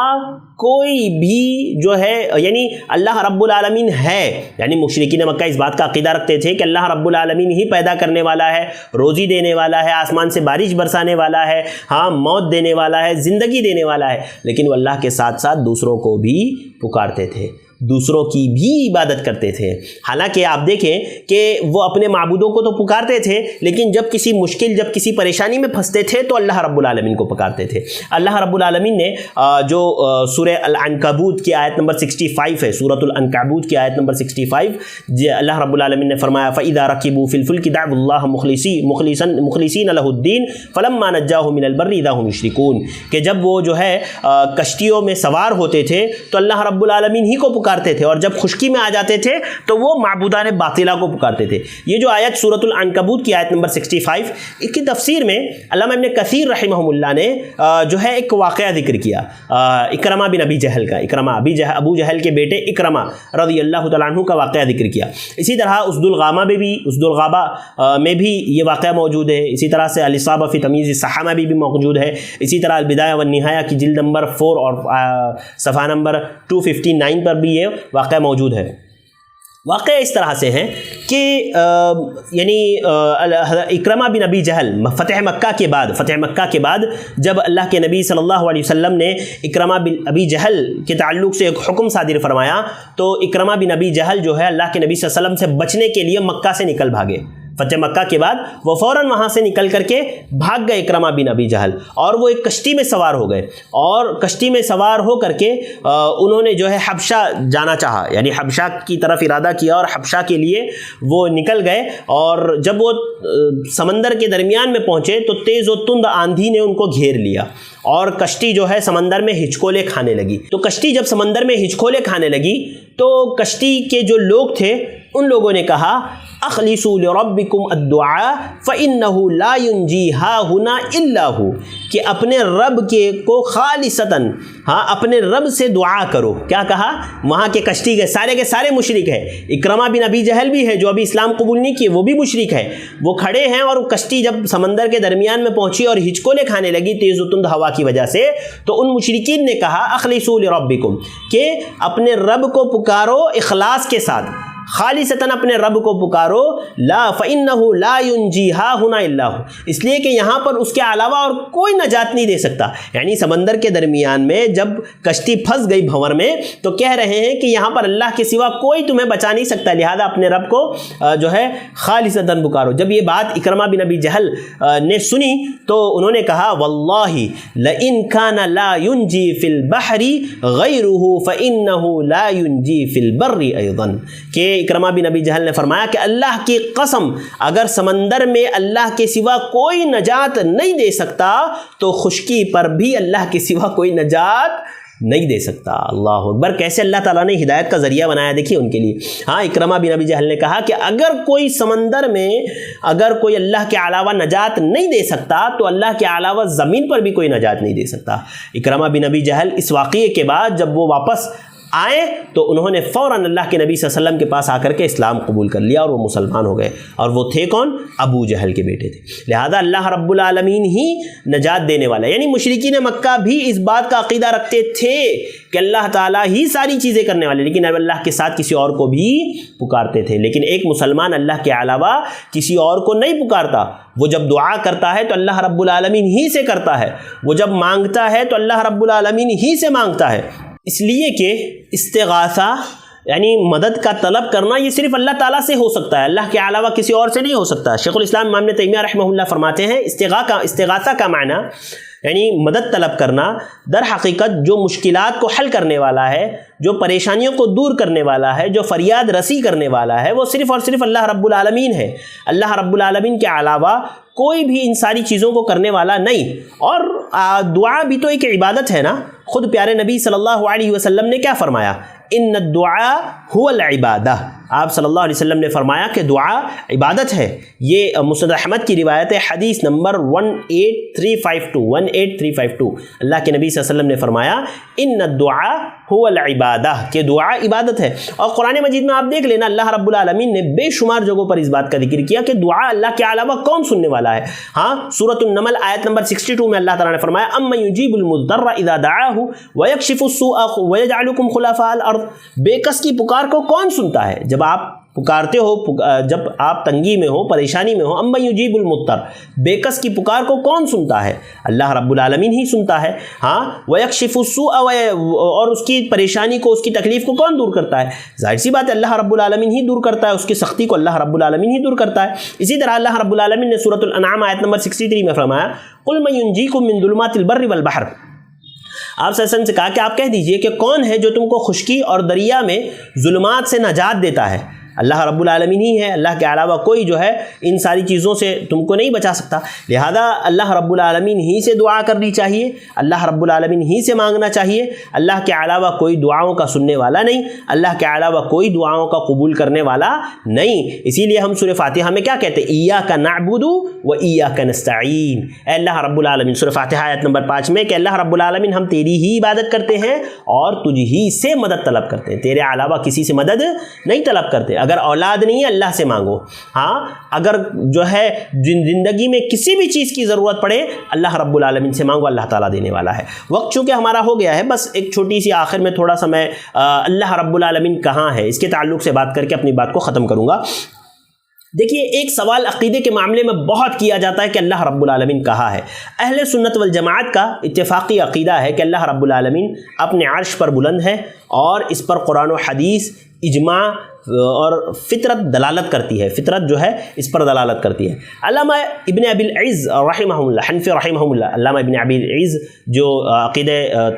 کوئی بھی جو ہے، یعنی اللہ رب العالمین ہے. یعنی مشرکین مکہ اس بات کا عقیدہ رکھتے تھے کہ اللہ رب العالمین ہی پیدا کرنے والا ہے، روزی دینے والا ہے، آسمان سے بارش برسانے والا ہے، ہاں، موت دینے والا ہے، زندگی دینے والا ہے. لیکن وہ اللہ کے ساتھ ساتھ دوسروں کو بھی پکارتے تھے، دوسروں کی بھی عبادت کرتے تھے. حالانکہ آپ دیکھیں کہ وہ اپنے معبودوں کو تو پکارتے تھے، لیکن جب کسی مشکل، جب کسی پریشانی میں پھنستے تھے تو اللہ رب العالمین کو پکارتے تھے. اللہ رب العالمین نے جو سورہ العنکبوت کی آیت نمبر 65 ہے، سورۃ العنکبوت کی آیت نمبر 65، اللہ رب العالمین نے فرمایا فَإِذَا رَكِبُوا فِي الْفُلْكِ دَعَوُا اللَّهَ مُخْلِصِينَ لَهُ الدِّينَ فَلَمَّا نَجَّاهُم مِّنَ الْبَرِّ إِذَا هُمْ يُشْرِكُونَ. کہ جب وہ جو ہے کشتیوں میں سوار ہوتے تھے تو اللہ رب العالمین ہی کو پکارتے تھے، اور جب خشکی میں آ جاتے تھے تو وہ معبودان باطلہ کو پکارتے تھے. یہ جو آیت سورۃ العنکبوت کی آیت نمبر 65، اس کی تفسیر میں علامہ ابن کثیر رحمہ اللہ نے جو ہے ایک واقعہ ذکر کیا، اکرمہ بن ابی جہل کا. اکرمہ ابو جہل کے بیٹے اکرمہ رضی اللہ تعالیٰ عنہ کا واقعہ ذکر کیا. اسی طرح اسد الغابہ میں بھی یہ واقعہ موجود ہے. اسی طرح سے الاصابہ فی تمییز الصحابہ بھی موجود ہے. اسی طرح البدایہ والنہایہ کی جلد نمبر 4 اور صفحہ نمبر 259 پر بھی یہ واقعہ موجود ہے. واقعہ اس طرح سے ہے کہ یعنی اکرمہ بن ابی جہل فتح مکہ کے بعد جب اللہ کے نبی صلی اللہ علیہ وسلم نے اکرمہ بن ابی جہل کے تعلق سے ایک حکم صادر فرمایا، تو اکرمہ بن ابی جہل جو ہے اللہ کے نبی صلی اللہ علیہ وسلم سے بچنے کے لیے مکہ سے نکل بھاگے. فتح مکہ کے بعد وہ فوراً وہاں سے نکل کر کے بھاگ گئے اکرمہ بن ابی جہل، اور وہ ایک کشتی میں سوار ہو گئے، اور کشتی میں سوار ہو کر کے انہوں نے جو ہے حبشہ جانا چاہا، یعنی حبشہ کی طرف ارادہ کیا اور حبشہ کے لیے وہ نکل گئے. اور جب وہ سمندر کے درمیان میں پہنچے تو تیز و تند آندھی نے ان کو گھیر لیا، اور کشتی جو ہے سمندر میں ہچکولے کھانے لگی. تو کشتی جب سمندر میں ہچکولے کھانے لگی تو کشتی کے جو لوگ تھے ان لوگوں نے کہا اخلصوا لربکم الدعاء فإنه لا ينجی ہاہنا الا ہو، کہ اپنے رب کو خالصتاً، ہاں، اپنے رب سے دعا کرو. کیا کہا؟ وہاں کے کشتی کے سارے مشرک ہیں. اکرمہ بن ابی جہل بھی ہے جو ابھی اسلام قبول نہیں کیے، وہ بھی مشرک ہے. وہ کھڑے ہیں اور کشتی جب سمندر کے درمیان میں پہنچی اور ہچکولے کھانے لگی تیز و تند ہوا کی وجہ سے، تو ان مشرکین نے کہا اخلصوا لربکم، کہ اپنے رب کو پکارو اخلاص کے ساتھ، خالصتاً اپنے رب کو پکارو. لا فإنه لا ينجی ہاہنا الا ہو، اس لیے کہ یہاں پر اس کے علاوہ اور کوئی نجات نہیں دے سکتا. یعنی سمندر کے درمیان میں جب کشتی پھنس گئی بھنور میں تو کہہ رہے ہیں کہ یہاں پر اللہ کے سوا کوئی تمہیں بچا نہیں سکتا، لہذا اپنے رب کو جو ہے خالصتاً پکارو. جب یہ بات اکرمہ بن ابی جہل نے سنی تو انہوں نے کہا واللہ لئن کان لا ينجی فی البحر غیرہ فإنہ لا ينجی فی البر ایضا، کہ کہ اکرمہ بن ابی جہل نے فرمایا کہ اللہ کی قسم اگر سمندر میں اللہ کے سوا کوئی نجات نہیں دے سکتا تو خشکی پر بھی اللہ کے سوا کوئی نجات نہیں دے سکتا۔ اللہ اکبر، کیسے اللہ تعالیٰ نے ہدایت کا ذریعہ بنایا دیکھیے ان کے لیے۔ ہاں، اکرمہ بن ابی جہل نے کہا کہ اگر کوئی سمندر میں اگر کوئی اللہ کے علاوہ نجات نہیں دے سکتا تو اللہ کے علاوہ زمین پر بھی کوئی نجات نہیں دے سکتا۔ اکرمہ بن ابی جہل اس واقعے کے بعد جب وہ واپس آئے تو انہوں نے فوراً اللہ کے نبی صلی اللہ علیہ وسلم کے پاس آ کر کے اسلام قبول کر لیا اور وہ مسلمان ہو گئے، اور وہ تھے کون؟ ابو جہل کے بیٹے تھے۔ لہذا اللہ رب العالمین ہی نجات دینے والا ہے، یعنی مشرکین مکہ بھی اس بات کا عقیدہ رکھتے تھے کہ اللہ تعالیٰ ہی ساری چیزیں کرنے والے، لیکن اب اللہ کے ساتھ کسی اور کو بھی پکارتے تھے۔ لیکن ایک مسلمان اللہ کے علاوہ کسی اور کو نہیں پکارتا، وہ جب دعا کرتا ہے تو اللہ رب العالمین ہی سے کرتا ہے، وہ جب مانگتا ہے تو اللہ رب العالمین ہی سے مانگتا ہے، اس لیے کہ استغاثہ یعنی مدد کا طلب کرنا یہ صرف اللہ تعالیٰ سے ہو سکتا ہے، اللہ کے علاوہ کسی اور سے نہیں ہو سکتا۔ شیخ الاسلام امام ابن تیمیہ رحمہ اللہ فرماتے ہیں استغاثہ کا معنی یعنی مدد طلب کرنا در حقیقت جو مشکلات کو حل کرنے والا ہے، جو پریشانیوں کو دور کرنے والا ہے، جو فریاد رسی کرنے والا ہے، وہ صرف اور صرف اللہ رب العالمین ہے۔ اللہ رب العالمین کے علاوہ کوئی بھی ان ساری چیزوں کو کرنے والا نہیں۔ اور دعا بھی تو ایک عبادت ہے نا، خود پیارے نبی صلی اللہ علیہ وسلم نے کیا فرمایا؟ ان الدعاء هو العبادہ، آپ صلی اللہ علیہ وسلم نے فرمایا کہ دعا عبادت ہے۔ یہ مسند احمد کی روایت ہے، حدیث نمبر 18352 اللہ کے نبی صلی اللہ علیہ وسلم نے فرمایا ان الدعاء هو العبادہ، کہ دعا عبادت ہے۔ اور قرآن مجید میں آپ دیکھ لینا اللہ رب العالمین نے بے شمار جگہوں پر اس بات کا ذکر کیا کہ دعا اللہ کے علاوہ کون سننے والا ہے۔ ہاں، سورۃ النمل آیت نمبر 62 میں اللہ تعالیٰ نے فرمایا امن یجیب المضطر اذا دعاہ ویکشف السوء ویجعلکم خلفاء الارض، بے کس کی پکار کو کون سنتا ہے؟ جب آپ پکارتے ہو، جب آپ تنگی میں ہو، پریشانی میں ہو، امن یجیب المضطر، بے کس کی پکار کو کون سنتا ہے؟ اللہ رب العالمین ہی سنتا ہے۔ ہاں، ویکشف السوء، اور اس کی پریشانی کو، اس کی تکلیف کو کون دور کرتا ہے؟ ظاہر سی بات ہے اللہ رب العالمین ہی دور کرتا ہے، اس کی سختی کو اللہ رب العالمین ہی دور کرتا ہے۔ اسی طرح اللہ رب العالمین نے سورۃ الانعام آیت نمبر 63 میں فرمایا قل من ینجیکم من ظلمات البر والبحر، آپ صلی اللہ علیہ وسلم سے کہا کہ آپ کہہ دیجئے کہ کون ہے جو تم کو خشکی اور دریا میں ظلمات سے نجات دیتا ہے؟ اللہ رب العالمین ہی ہے، اللہ کے علاوہ کوئی جو ہے ان ساری چیزوں سے تم کو نہیں بچا سکتا۔ لہذا اللہ رب العالمین ہی سے دعا کرنی چاہیے، اللہ رب العالمین ہی سے مانگنا چاہیے۔ اللہ کے علاوہ کوئی دعاؤں کا سننے والا نہیں، اللہ کے علاوہ کوئی دعاؤں کا قبول کرنے والا نہیں۔ اسی لیے ہم سورہ فاتحہ میں کیا کہتے ہیں؟ ایاک نعبد و ایاک نستعین، اے اللہ رب العالمین، سورہ فاتحہ آیت نمبر 5 میں کہ اللہ رب العالمین ہم تیری ہی عبادت کرتے ہیں اور تجھ ہی سے مدد طلب کرتے ہیں، تیرے علاوہ کسی سے مدد نہیں طلب کرتے۔ اگر اولاد نہیں ہے اللہ سے مانگو، ہاں، اگر جو ہے زندگی میں کسی بھی چیز کی ضرورت پڑے اللہ رب العالمین سے مانگو، اللہ تعالیٰ دینے والا ہے۔ وقت چونکہ ہمارا ہو گیا ہے، بس ایک چھوٹی سی آخر میں تھوڑا سا میں اللہ رب العالمین کہاں ہے اس کے تعلق سے بات کر کے اپنی بات کو ختم کروں گا۔ دیکھیے، ایک سوال عقیدے کے معاملے میں بہت کیا جاتا ہے کہ اللہ رب العالمین کہاں ہے۔ اہل سنت والجماعت کا اتفاقی عقیدہ ہے کہ اللہ رب العالمین اپنے عرش پر بلند ہے، اور اس پر قرآن و حدیث، اجماع اور فطرت دلالت کرتی ہے، فطرت جو ہے اس پر دلالت کرتی ہے۔ علامہ ابن ابی العز رحمہ اللہ، حنفی رحمہ اللہ، علامہ ابن ابی العز جو عقیدہ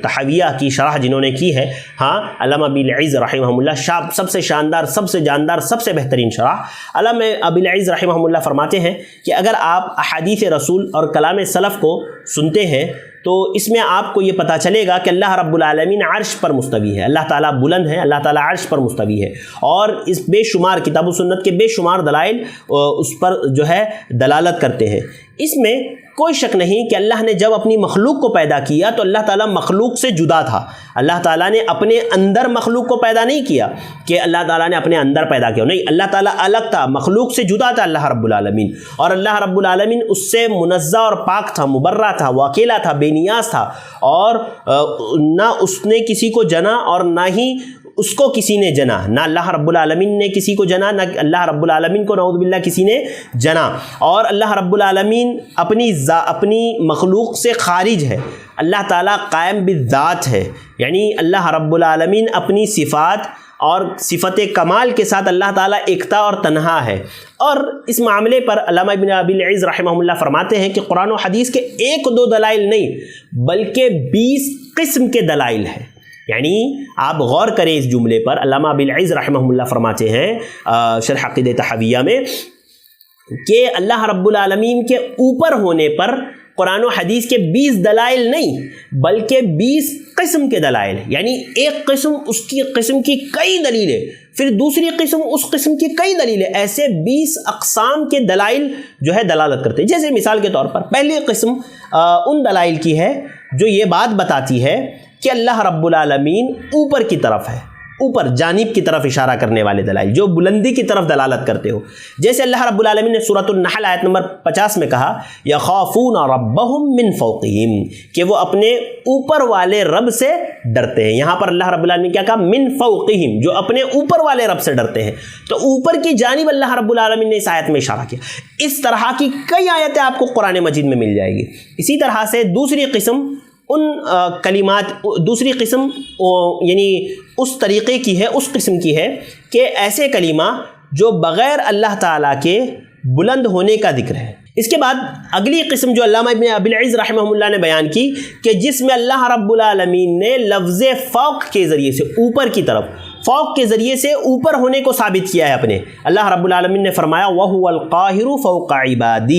تحویہ کی شرح جنہوں نے کی ہے، ہاں، علامہ ابی العز رحمہ اللہ سب سے شاندار، سب سے جاندار، سب سے بہترین شرح۔ علامہ ابی العز رحمہ اللہ فرماتے ہیں کہ اگر آپ احادیث رسول اور کلام سلف کو سنتے ہیں تو اس میں آپ کو یہ پتہ چلے گا کہ اللہ رب العالمین عرش پر مستوی ہے، اللہ تعالیٰ بلند ہے، اللہ تعالیٰ عرش پر مستوی ہے، اور اس بے شمار کتاب و سنت کے بے شمار دلائل اس پر جو ہے دلالت کرتے ہیں۔ اس میں کوئی شک نہیں کہ اللہ نے جب اپنی مخلوق کو پیدا کیا تو اللہ تعالیٰ مخلوق سے جدا تھا۔ اللہ تعالیٰ نے اپنے اندر مخلوق کو پیدا نہیں کیا کہ اللہ تعالیٰ نے اپنے اندر پیدا کیا، نہیں، اللہ تعالیٰ الگ تھا، مخلوق سے جدا تھا اللہ رب العالمین، اور اللہ رب العالمین اس سے منزہ اور پاک تھا، مبرہ تھا، وہ اکیلا تھا، بے نیاز تھا، اور نہ اس نے کسی کو جنا اور نہ ہی اس کو کسی نے جنا، نہ اللہ رب العالمین نے کسی کو جنا، نہ اللہ رب العالمین کو نعوذ باللہ کسی نے جنا، اور اللہ رب العالمین اپنی مخلوق سے خارج ہے۔ اللہ تعالیٰ قائم بالذات ہے، یعنی اللہ رب العالمین اپنی صفات اور صفت کمال کے ساتھ اللہ تعالیٰ ایکتا اور تنہا ہے۔ اور اس معاملے پر علامہ ابن ابی العز رحمہ اللہ فرماتے ہیں کہ قرآن و حدیث کے 1-2 دلائل نہیں بلکہ 20 قسم کے دلائل ہیں، یعنی آپ غور کریں اس جملے پر، علامہ ابی العز رحمہ اللہ فرماتے ہیں شرح عقیدہ تحویہ میں کہ اللہ رب العالمین کے اوپر ہونے پر قرآن و حدیث کے 20 دلائل نہیں بلکہ 20 قسم کے دلائل، یعنی ایک قسم اس کی قسم کی کئی دلیلیں، پھر دوسری قسم اس قسم کی کئی دلیلیں، ایسے 20 اقسام کے دلائل جو ہے دلالت کرتے ہیں۔ جیسے مثال کے طور پر پہلی قسم ان دلائل کی ہے جو یہ بات بتاتی ہے کہ اللہ رب العالمین اوپر کی طرف ہے، اوپر جانب کی طرف اشارہ کرنے والے دلائل جو بلندی کی طرف دلالت کرتے ہو۔ جیسے اللہ رب العالمین نے سورۃ النحل آیت نمبر 50 میں کہا یخافون ربہم من فوقہم، کہ وہ اپنے اوپر والے رب سے ڈرتے ہیں۔ یہاں پر اللہ رب العالمین کیا کہا؟ من فوقہم، جو اپنے اوپر والے رب سے ڈرتے ہیں۔ تو اوپر کی جانب اللہ رب العالمین نے اس آیت میں اشارہ کیا۔ اس طرح کی کئی آیتیں آپ کو قرآن مجید میں مل جائے گی۔ اسی طرح سے دوسری قسم ان کلمات، دوسری قسم یعنی اس طریقے کی ہے، اس قسم کی ہے کہ ایسے کلمہ جو بغیر اللہ تعالیٰ کے بلند ہونے کا ذکر ہے۔ اس کے بعد اگلی قسم جو علامہ ابن ابی العز رحمہ اللہ نے بیان کی کہ جس میں اللہ رب العالمین نے لفظ فوق کے ذریعے سے، اوپر کی طرف، فوق کے ذریعے سے اوپر ہونے کو ثابت کیا ہے اپنے۔ اللہ رب العالمین نے فرمایا وَهُوَ الْقَاهِرُ فَوْقَ عِبَادِهِ،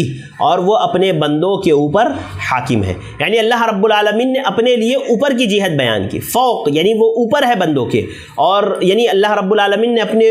اور وہ اپنے بندوں کے اوپر حاکم ہے۔ یعنی اللہ رب العالمین نے اپنے لیے اوپر کی جہت بیان کی۔ فوق یعنی وہ اوپر ہے بندوں کے، اور یعنی اللہ رب العالمین نے اپنے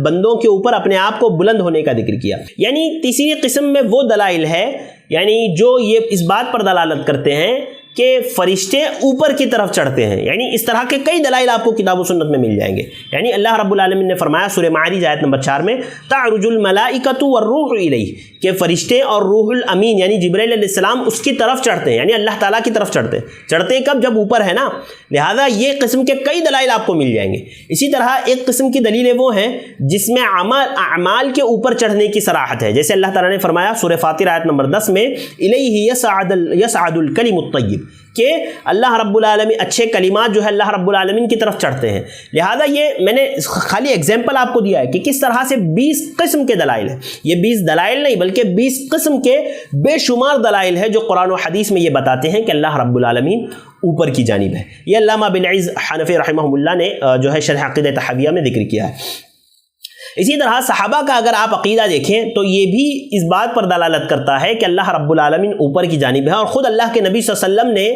بندوں کے اوپر اپنے آپ کو بلند ہونے کا ذکر کیا۔ یعنی تیسری قسم میں وہ دلائل ہے یعنی جو یہ اس بات پر دلالت کرتے ہیں کہ فرشتے اوپر کی طرف چڑھتے ہیں۔ یعنی اس طرح کے کئی دلائل آپ کو کتاب و سنت میں مل جائیں گے۔ یعنی اللہ رب العالمین نے فرمایا سورہ معارج آیت نمبر 4 میں تعرج الملائکۃ والروح الیہ، کہ فرشتے اور روح الامین یعنی جبرائیل علیہ السلام اس کی طرف چڑھتے ہیں، یعنی اللہ تعالیٰ کی طرف چڑھتے ہیں۔ چڑھتے ہیں کب؟ جب اوپر ہے نا۔ لہذا یہ قسم کے کئی دلائل آپ کو مل جائیں گے۔ اسی طرح ایک قسم کی دلیلیں وہ ہیں جس میں اعمال کے اوپر چڑھنے کی صراحت ہے۔ جیسے اللہ تعالیٰ نے فرمایا سورہ فاطر آیت نمبر 10 میں الیہ یصعد الکلم الطیب، کہ اللہ رب العالمین اچھے کلمات جو ہے اللہ رب العالمین کی طرف چڑھتے ہیں۔ لہذا یہ میں نے خالی ایگزامپل آپ کو دیا ہے کہ کس طرح سے 20 قسم کے دلائل ہیں۔ یہ 20 دلائل نہیں بلکہ 20 قسم کے بے شمار دلائل ہیں جو قرآن و حدیث میں یہ بتاتے ہیں کہ اللہ رب العالمین اوپر کی جانب ہے۔ یہ علامہ ابن العز حنفی رحمہ اللہ نے جو ہے شرح عقیدہ تحویہ میں ذکر کیا ہے۔ اسی طرح صحابہ کا اگر آپ عقیدہ دیکھیں تو یہ بھی اس بات پر دلالت کرتا ہے کہ اللہ رب العالمین اوپر کی جانب ہے، اور خود اللہ کے نبی صلی اللہ علیہ وسلم نے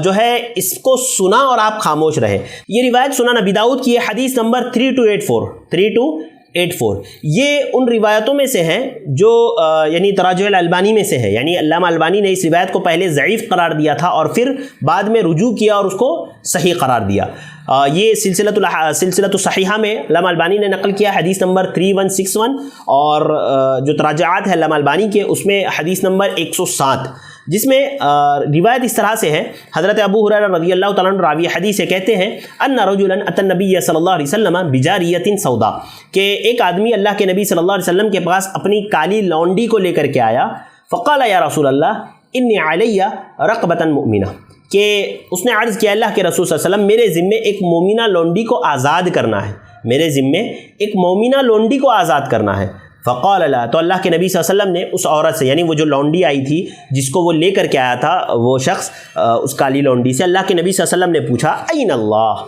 جو ہے اس کو سنا اور آپ خاموش رہے۔ یہ روایت سنن ابی داؤد کی ہے، حدیث نمبر 3284 یہ ان روایتوں میں سے ہیں جو یعنی تراجع الالبانی میں سے ہے۔ یعنی علامہ البانی نے اس روایت کو پہلے ضعیف قرار دیا تھا اور پھر بعد میں رجوع کیا اور اس کو صحیح قرار دیا۔ یہ سلسلۃ صحیحہ میں علامہ البانی نے نقل کیا حدیث نمبر 3161، اور جو تراجعات ہیں علامہ البانی کے اس میں حدیث نمبر 107، جس میں روایت اس طرح سے ہے۔ حضرت ابو ہریرہ رضی اللہ تعالیٰ عنہ راوی حدیث سے کہتے ہیں ان رجلا اتى النبی صلی اللہ علیہ وسلم بجاریۃ سوداء، کہ ایک آدمی اللہ کے نبی صلی اللہ علیہ وسلم کے پاس اپنی کالی لونڈی کو لے کر کے آیا۔ فقال یا رسول اللہ انی علی رقبۃ مؤمنہ، کہ اس نے عرض کیا اللہ کے رسول صلی اللہ علیہ وسلم میرے ذمے ایک مومنہ لونڈی کو آزاد کرنا ہے، میرے ذمے ایک مومنہ لونڈی کو آزاد کرنا ہے۔ فقال اللہ، تو اللہ کے نبی صلی اللہ علیہ وسلم نے اس عورت سے، یعنی وہ جو لونڈی آئی تھی جس کو وہ لے کر کے آیا تھا وہ شخص، اس کالی لونڈی سے اللہ کے نبی صلی اللہ علیہ وسلم نے پوچھا این اللہ،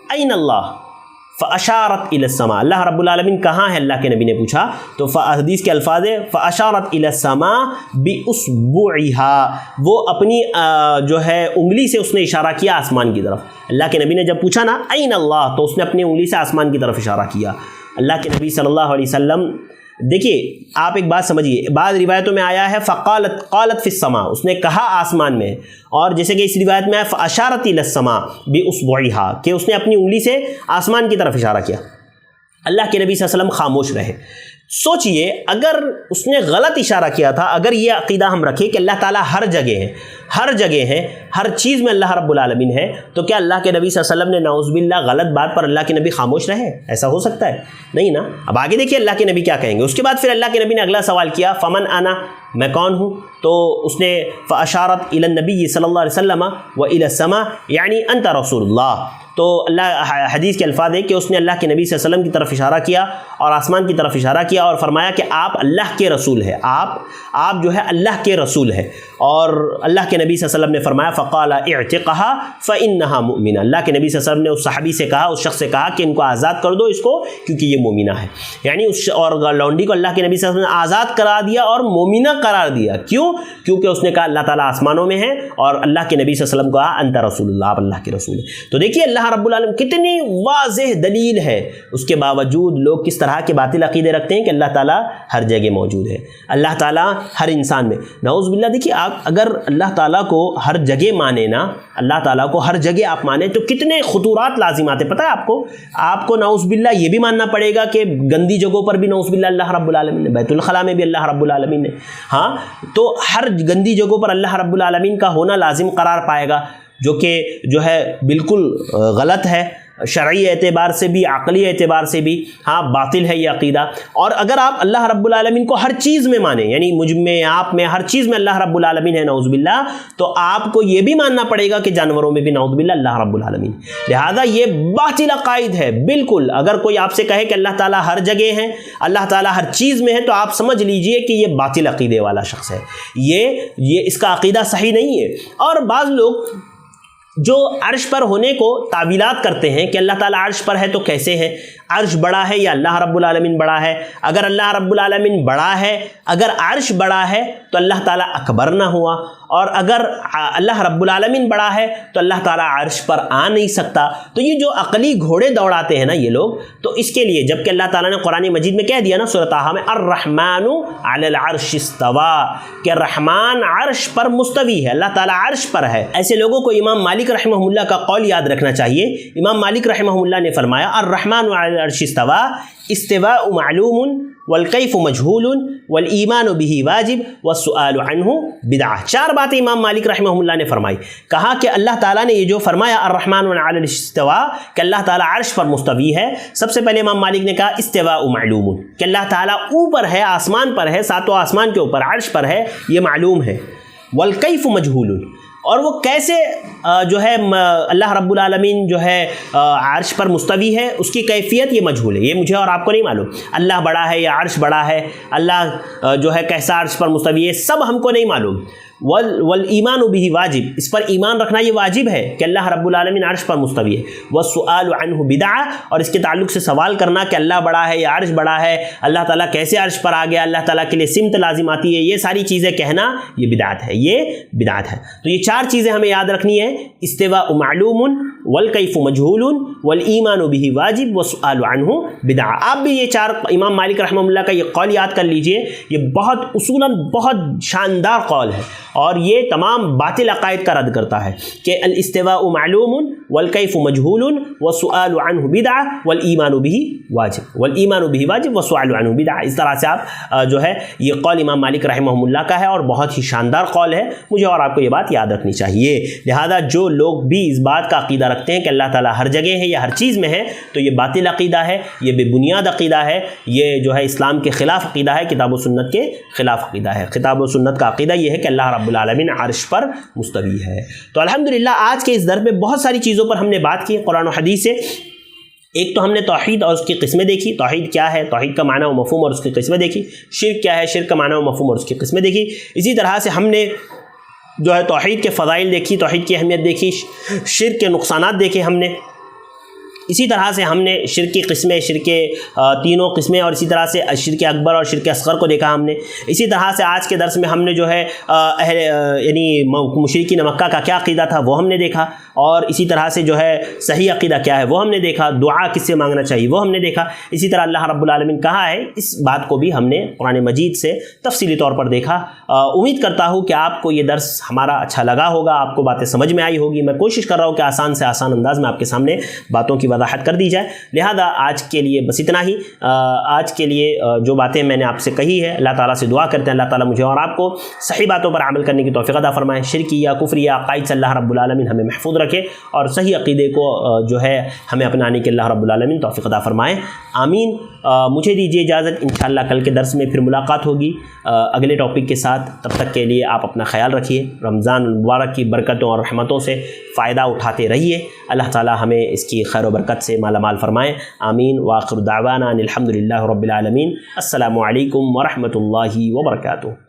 این اللہ، فاشارت الی السماء، اللہ رب العالمین کہاں ہے؟ اللہ کے نبی نے پوچھا تو حدیث کے الفاظ ہے فاشارت الی السماء باصبعها، وہ اپنی جو ہے انگلی سے اس نے اشارہ کیا آسمان کی طرف۔ اللہ کے نبی نے جب پوچھا نا این اللہ، تو اس نے اپنی انگلی سے آسمان کی طرف اشارہ کیا۔ اللہ کے نبی صلی اللہ علیہ وسلم، دیکھیے آپ ایک بات سمجھیے، بعض روایتوں میں آیا ہے قالت فی السماء، اس نے کہا آسمان میں، اور جیسے کہ اس روایت میں ہے فاشارت الی السماء باصبعها، کہ اس نے اپنی انگلی سے آسمان کی طرف اشارہ کیا۔ اللہ کے نبی صلی اللہ علیہ وسلم خاموش رہے۔ سوچئے اگر اس نے غلط اشارہ کیا تھا، اگر یہ عقیدہ ہم رکھیں کہ اللہ تعالیٰ ہر جگہ ہے، ہر جگہ ہے، ہر چیز میں اللہ رب العالمین ہے، تو کیا اللہ کے نبی صلی اللہ علیہ وسلم نے نعوذ باللہ غلط بات پر اللہ کے نبی خاموش رہے؟ ایسا ہو سکتا ہے؟ نہیں نا۔ اب آگے دیکھیے اللہ کے نبی کیا کہیں گے۔ اس کے بعد پھر اللہ کے نبی نے اگلا سوال کیا فمن انا، میں کون ہوں؟ تو اس نے فاشارت الی النبی صلی اللہ علیہ وسلم و الی السماء یعنی انت رسول اللہ، تو اللہ حدیث کے الفاظ ہے کہ اس نے اللہ کے نبی صلی اللہ علیہ وسلم کی طرف اشارہ کیا اور آسمان کی طرف اشارہ کیا اور فرمایا کہ آپ اللہ کے رسول ہے، آپ جو ہے اللہ کے رسول ہے. اور اللہ کے نبی صلی اللہ علیہ وسلم نے فرمایا فقال اعتقها فانها مؤمنہ، اللہ کے نبی صلی اللہ علیہ وسلم نے اس صحابی سے کہا، اس شخص سے کہا کہ ان کو آزاد کر دو اس کو، کیونکہ یہ مومنہ ہے. یعنی اور لونڈی کو اللہ کے نبی صلی اللہ علیہ وسلم نے آزاد کرا دیا اور مومنہ قرار دیا. کیوں؟ کیونکہ اس نے کہا اللہ تعالیٰ آسمانوں میں ہے اور اللہ کے نبی صلی اللہ علیہ وسلم کو کہا انت رسول اللہ، آپ اللہ کے رسول ہیں. تو دیکھیے اللہ رب العالمین کتنی واضح دلیل ہے، اس کے باوجود لوگ کس طرح کے باطل عقیدے رکھتے ہیں کہ اللہ تعالیٰ ہر جگہ موجود ہے، اللہ تعالیٰ ہر انسان میں. نعوذ باللہ. دیکھیے آپ اگر اللہ تعالیٰ کو ہر جگہ مانے نا، اللہ تعالیٰ کو ہر جگہ آپ مانیں تو کتنے خطورات لازمات ہیں. پتہ ہے آپ کو نعوذ باللہ یہ بھی ماننا پڑے گا کہ گندی جگہوں پر بھی نعوذ باللہ اللہ رب العالمین نے، بیت الخلاء میں بھی اللہ رب العالمین نے، ہاں تو ہر گندی جگہوں پر اللہ رب العالمین کا ہونا لازم قرار پائے گا، جو کہ جو ہے بالکل غلط ہے شرعی اعتبار سے بھی، عقلی اعتبار سے بھی، ہاں باطل ہے یہ عقیدہ. اور اگر آپ اللہ رب العالمین کو ہر چیز میں مانیں، یعنی مجھ میں آپ میں ہر چیز میں اللہ رب العالمین ہے نعوذ باللہ، تو آپ کو یہ بھی ماننا پڑے گا کہ جانوروں میں بھی نعوذ باللہ اللہ رب العالمین. لہذا یہ باطل عقائد ہے بالکل. اگر کوئی آپ سے کہے کہ اللہ تعالیٰ ہر جگہ ہے، اللہ تعالیٰ ہر چیز میں ہے، تو آپ سمجھ لیجئے کہ یہ باطل عقیدے والا شخص ہے، یہ اس کا عقیدہ صحیح نہیں ہے. اور بعض لوگ جو عرش پر ہونے کو تعویلات کرتے ہیں کہ اللہ تعالیٰ عرش پر ہے تو کیسے ہے، عرش بڑا ہے یا اللہ رب العالمین بڑا ہے؟ اگر اللہ رب العالمین بڑا ہے، اگر عرش بڑا ہے تو اللہ تعالیٰ اکبر نہ ہوا، اور اگر اللہ رب العالمین بڑا ہے تو اللہ تعالیٰ عرش پر آ نہیں سکتا. تو یہ جو عقلی گھوڑے دوڑاتے ہیں نا یہ لوگ، تو اس کے لیے جبکہ اللہ تعالیٰ نے قرآن مجید میں کہہ دیا نا سورۃ طٰہٰ میں الرحمن علی العرش استویٰ، کہ رحمان عرش پر مستوی ہے، اللہ تعالیٰ عرش پر ہے. ایسے لوگوں کو امام مالک رحمہ اللہ کا قول یاد رکھنا چاہیے. امام مالک رحمہ اللہ نے فرمایا الرحمن علی العرش استویٰ استواء معلوم والکیف مجہول والایمان بہ واجب والسؤال عنہ بدعہ. 4 باتیں امام مالک رحمہ اللہ نے فرمائی. کہا کہ اللہ تعالیٰ نے یہ جو فرمایا الرحمن علی العرش استویٰ کہ اللہ تعالیٰ عرش پر مستوی ہے، سب سے پہلے امام مالک نے کہا استواء معلوم کہ اللہ تعالیٰ اوپر ہے، آسمان پر ہے، 7 آسمان کے اوپر عرش پر ہے، یہ معلوم ہے. والکیف مجہول، اور وہ کیسے جو ہے اللہ رب العالمین جو ہے عرش پر مستوی ہے، اس کی کیفیت یہ مجہول ہے، یہ مجھے اور آپ کو نہیں معلوم. اللہ بڑا ہے یا عرش بڑا ہے، اللہ جو ہے کیسا عرش پر مستوی ہے، سب ہم کو نہیں معلوم. والایمان بہ واجب، اس پر ایمان رکھنا یہ واجب ہے کہ اللہ رب العالمین عرش پر مستوی ہے. والسؤال عنہ بدعہ، اور اس کے تعلق سے سوال کرنا کہ اللہ بڑا ہے یا عرش بڑا ہے، اللہ تعالیٰ کیسے عرش پر آ گیا، اللہ تعالیٰ کے لیے سمت لازم آتی ہے، یہ ساری چیزیں کہنا یہ بدعت ہے، یہ بدعت ہے. تو یہ 4 چیزیں ہمیں یاد رکھنی ہے، استواء معلوم والکیف مجہول والایمان بہ واجب والسؤال عنہ بدعہ. آپ بھی یہ 4 امام مالک رحمہ اللہ کا یہ قول یاد کر لیجئے، یہ بہت اصولاً بہت شاندار قول ہے اور یہ تمام باطل عقائد کا رد کرتا ہے کہ الاستواء معلوم والکیف مجہول والسؤال عنہ بدعہ والایمان بہ واجب والسؤال عنہ بدعہ. اس طرح سے آپ جو ہے یہ قول امام مالک رحمہ اللہ کا ہے اور بہت ہی شاندار قول ہے، مجھے اور آپ کو یہ بات یاد رکھنی چاہیے. لہذا جو لوگ بھی اس بات کا عقیدہ رکھتے ہیں کہ اللہ تعالیٰ ہر جگہ ہے یا ہر چیز میں ہے، تو یہ باطل عقیدہ ہے، یہ بے بنیاد عقیدہ ہے، یہ جو ہے اسلام کے خلاف عقیدہ ہے، کتاب و سنت کے خلاف عقیدہ ہے. کتاب و سنت کا عقیدہ یہ ہے کہ اللہ رب العالمین عرش پر مستوی ہے. تو الحمدللہ آج کے اس درس میں بہت ساری چیزوں پر ہم نے بات کی قرآن و حدیث سے. ایک تو ہم نے توحید اور اس کی قسمیں دیکھی، توحید کیا ہے، توحید کا معنی و مفہوم اور اس کی قسمیں دیکھی. شرک کیا ہے، شرک کا معنی و مفہوم اور اس کی قسمیں دیکھی. اسی طرح سے ہم نے جو ہے توحید کے فضائل دیکھی، توحید کی اہمیت دیکھی، شرک کے نقصانات دیکھے ہم نے. اسی طرح سے ہم نے شرک کی قسمیں، شرک کے 3 قسمیں، اور اسی طرح سے شرک اکبر اور شرک اصغر کو دیکھا ہم نے. اسی طرح سے آج کے درس میں ہم نے جو ہے یعنی مشرکین مکہ کا کیا عقیدہ تھا وہ ہم نے دیکھا، اور اسی طرح سے جو ہے صحیح عقیدہ کیا ہے وہ ہم نے دیکھا، دعا کس سے مانگنا چاہیے وہ ہم نے دیکھا. اسی طرح اللہ رب العالمین کہا ہے، اس بات کو بھی ہم نے قرآن مجید سے تفصیلی طور پر دیکھا. امید کرتا ہوں کہ آپ کو یہ درس ہمارا اچھا لگا ہوگا، آپ کو باتیں سمجھ میں آئی ہوگی. میں کوشش کر رہا ہوں کہ آسان سے آسان انداز میں آپ کے سامنے باتوں کی وضاحت کر دی جائے. لہذا آج کے لیے بس اتنا ہی. آج کے لیے جو باتیں میں نے آپ سے کہی ہے اللہ تعالیٰ سے دعا کرتے ہیں اللہ تعالیٰ مجھے اور آپ کو صحیح باتوں پر عمل کرنے کی توفیق عطا فرمائے. شرکی یا کفری یا عقائد سے اللہ رب العالمین ہمیں محفوظ رکھے اور صحیح عقیدے کو جو ہے ہمیں اپنانے کے اللہ رب العالمین توفیق عطا فرمائے. آمین. مجھے دیجیے اجازت. انشاءاللہ کل کے درس میں پھر ملاقات ہوگی اگلے ٹاپک کے ساتھ. تب تک کے لیے آپ اپنا خیال رکھیے. رمضان المبارک کی برکتوں اور رحمتوں سے فائدہ اٹھاتے رہیے. اللہ تعالیٰ ہمیں اس کی خیر و برکت سے مالا مال فرمائیں. آمین. وآخر دعوانا ان الحمد للہ رب العالمین. السلام علیکم ورحمۃ اللہ وبرکاتہ.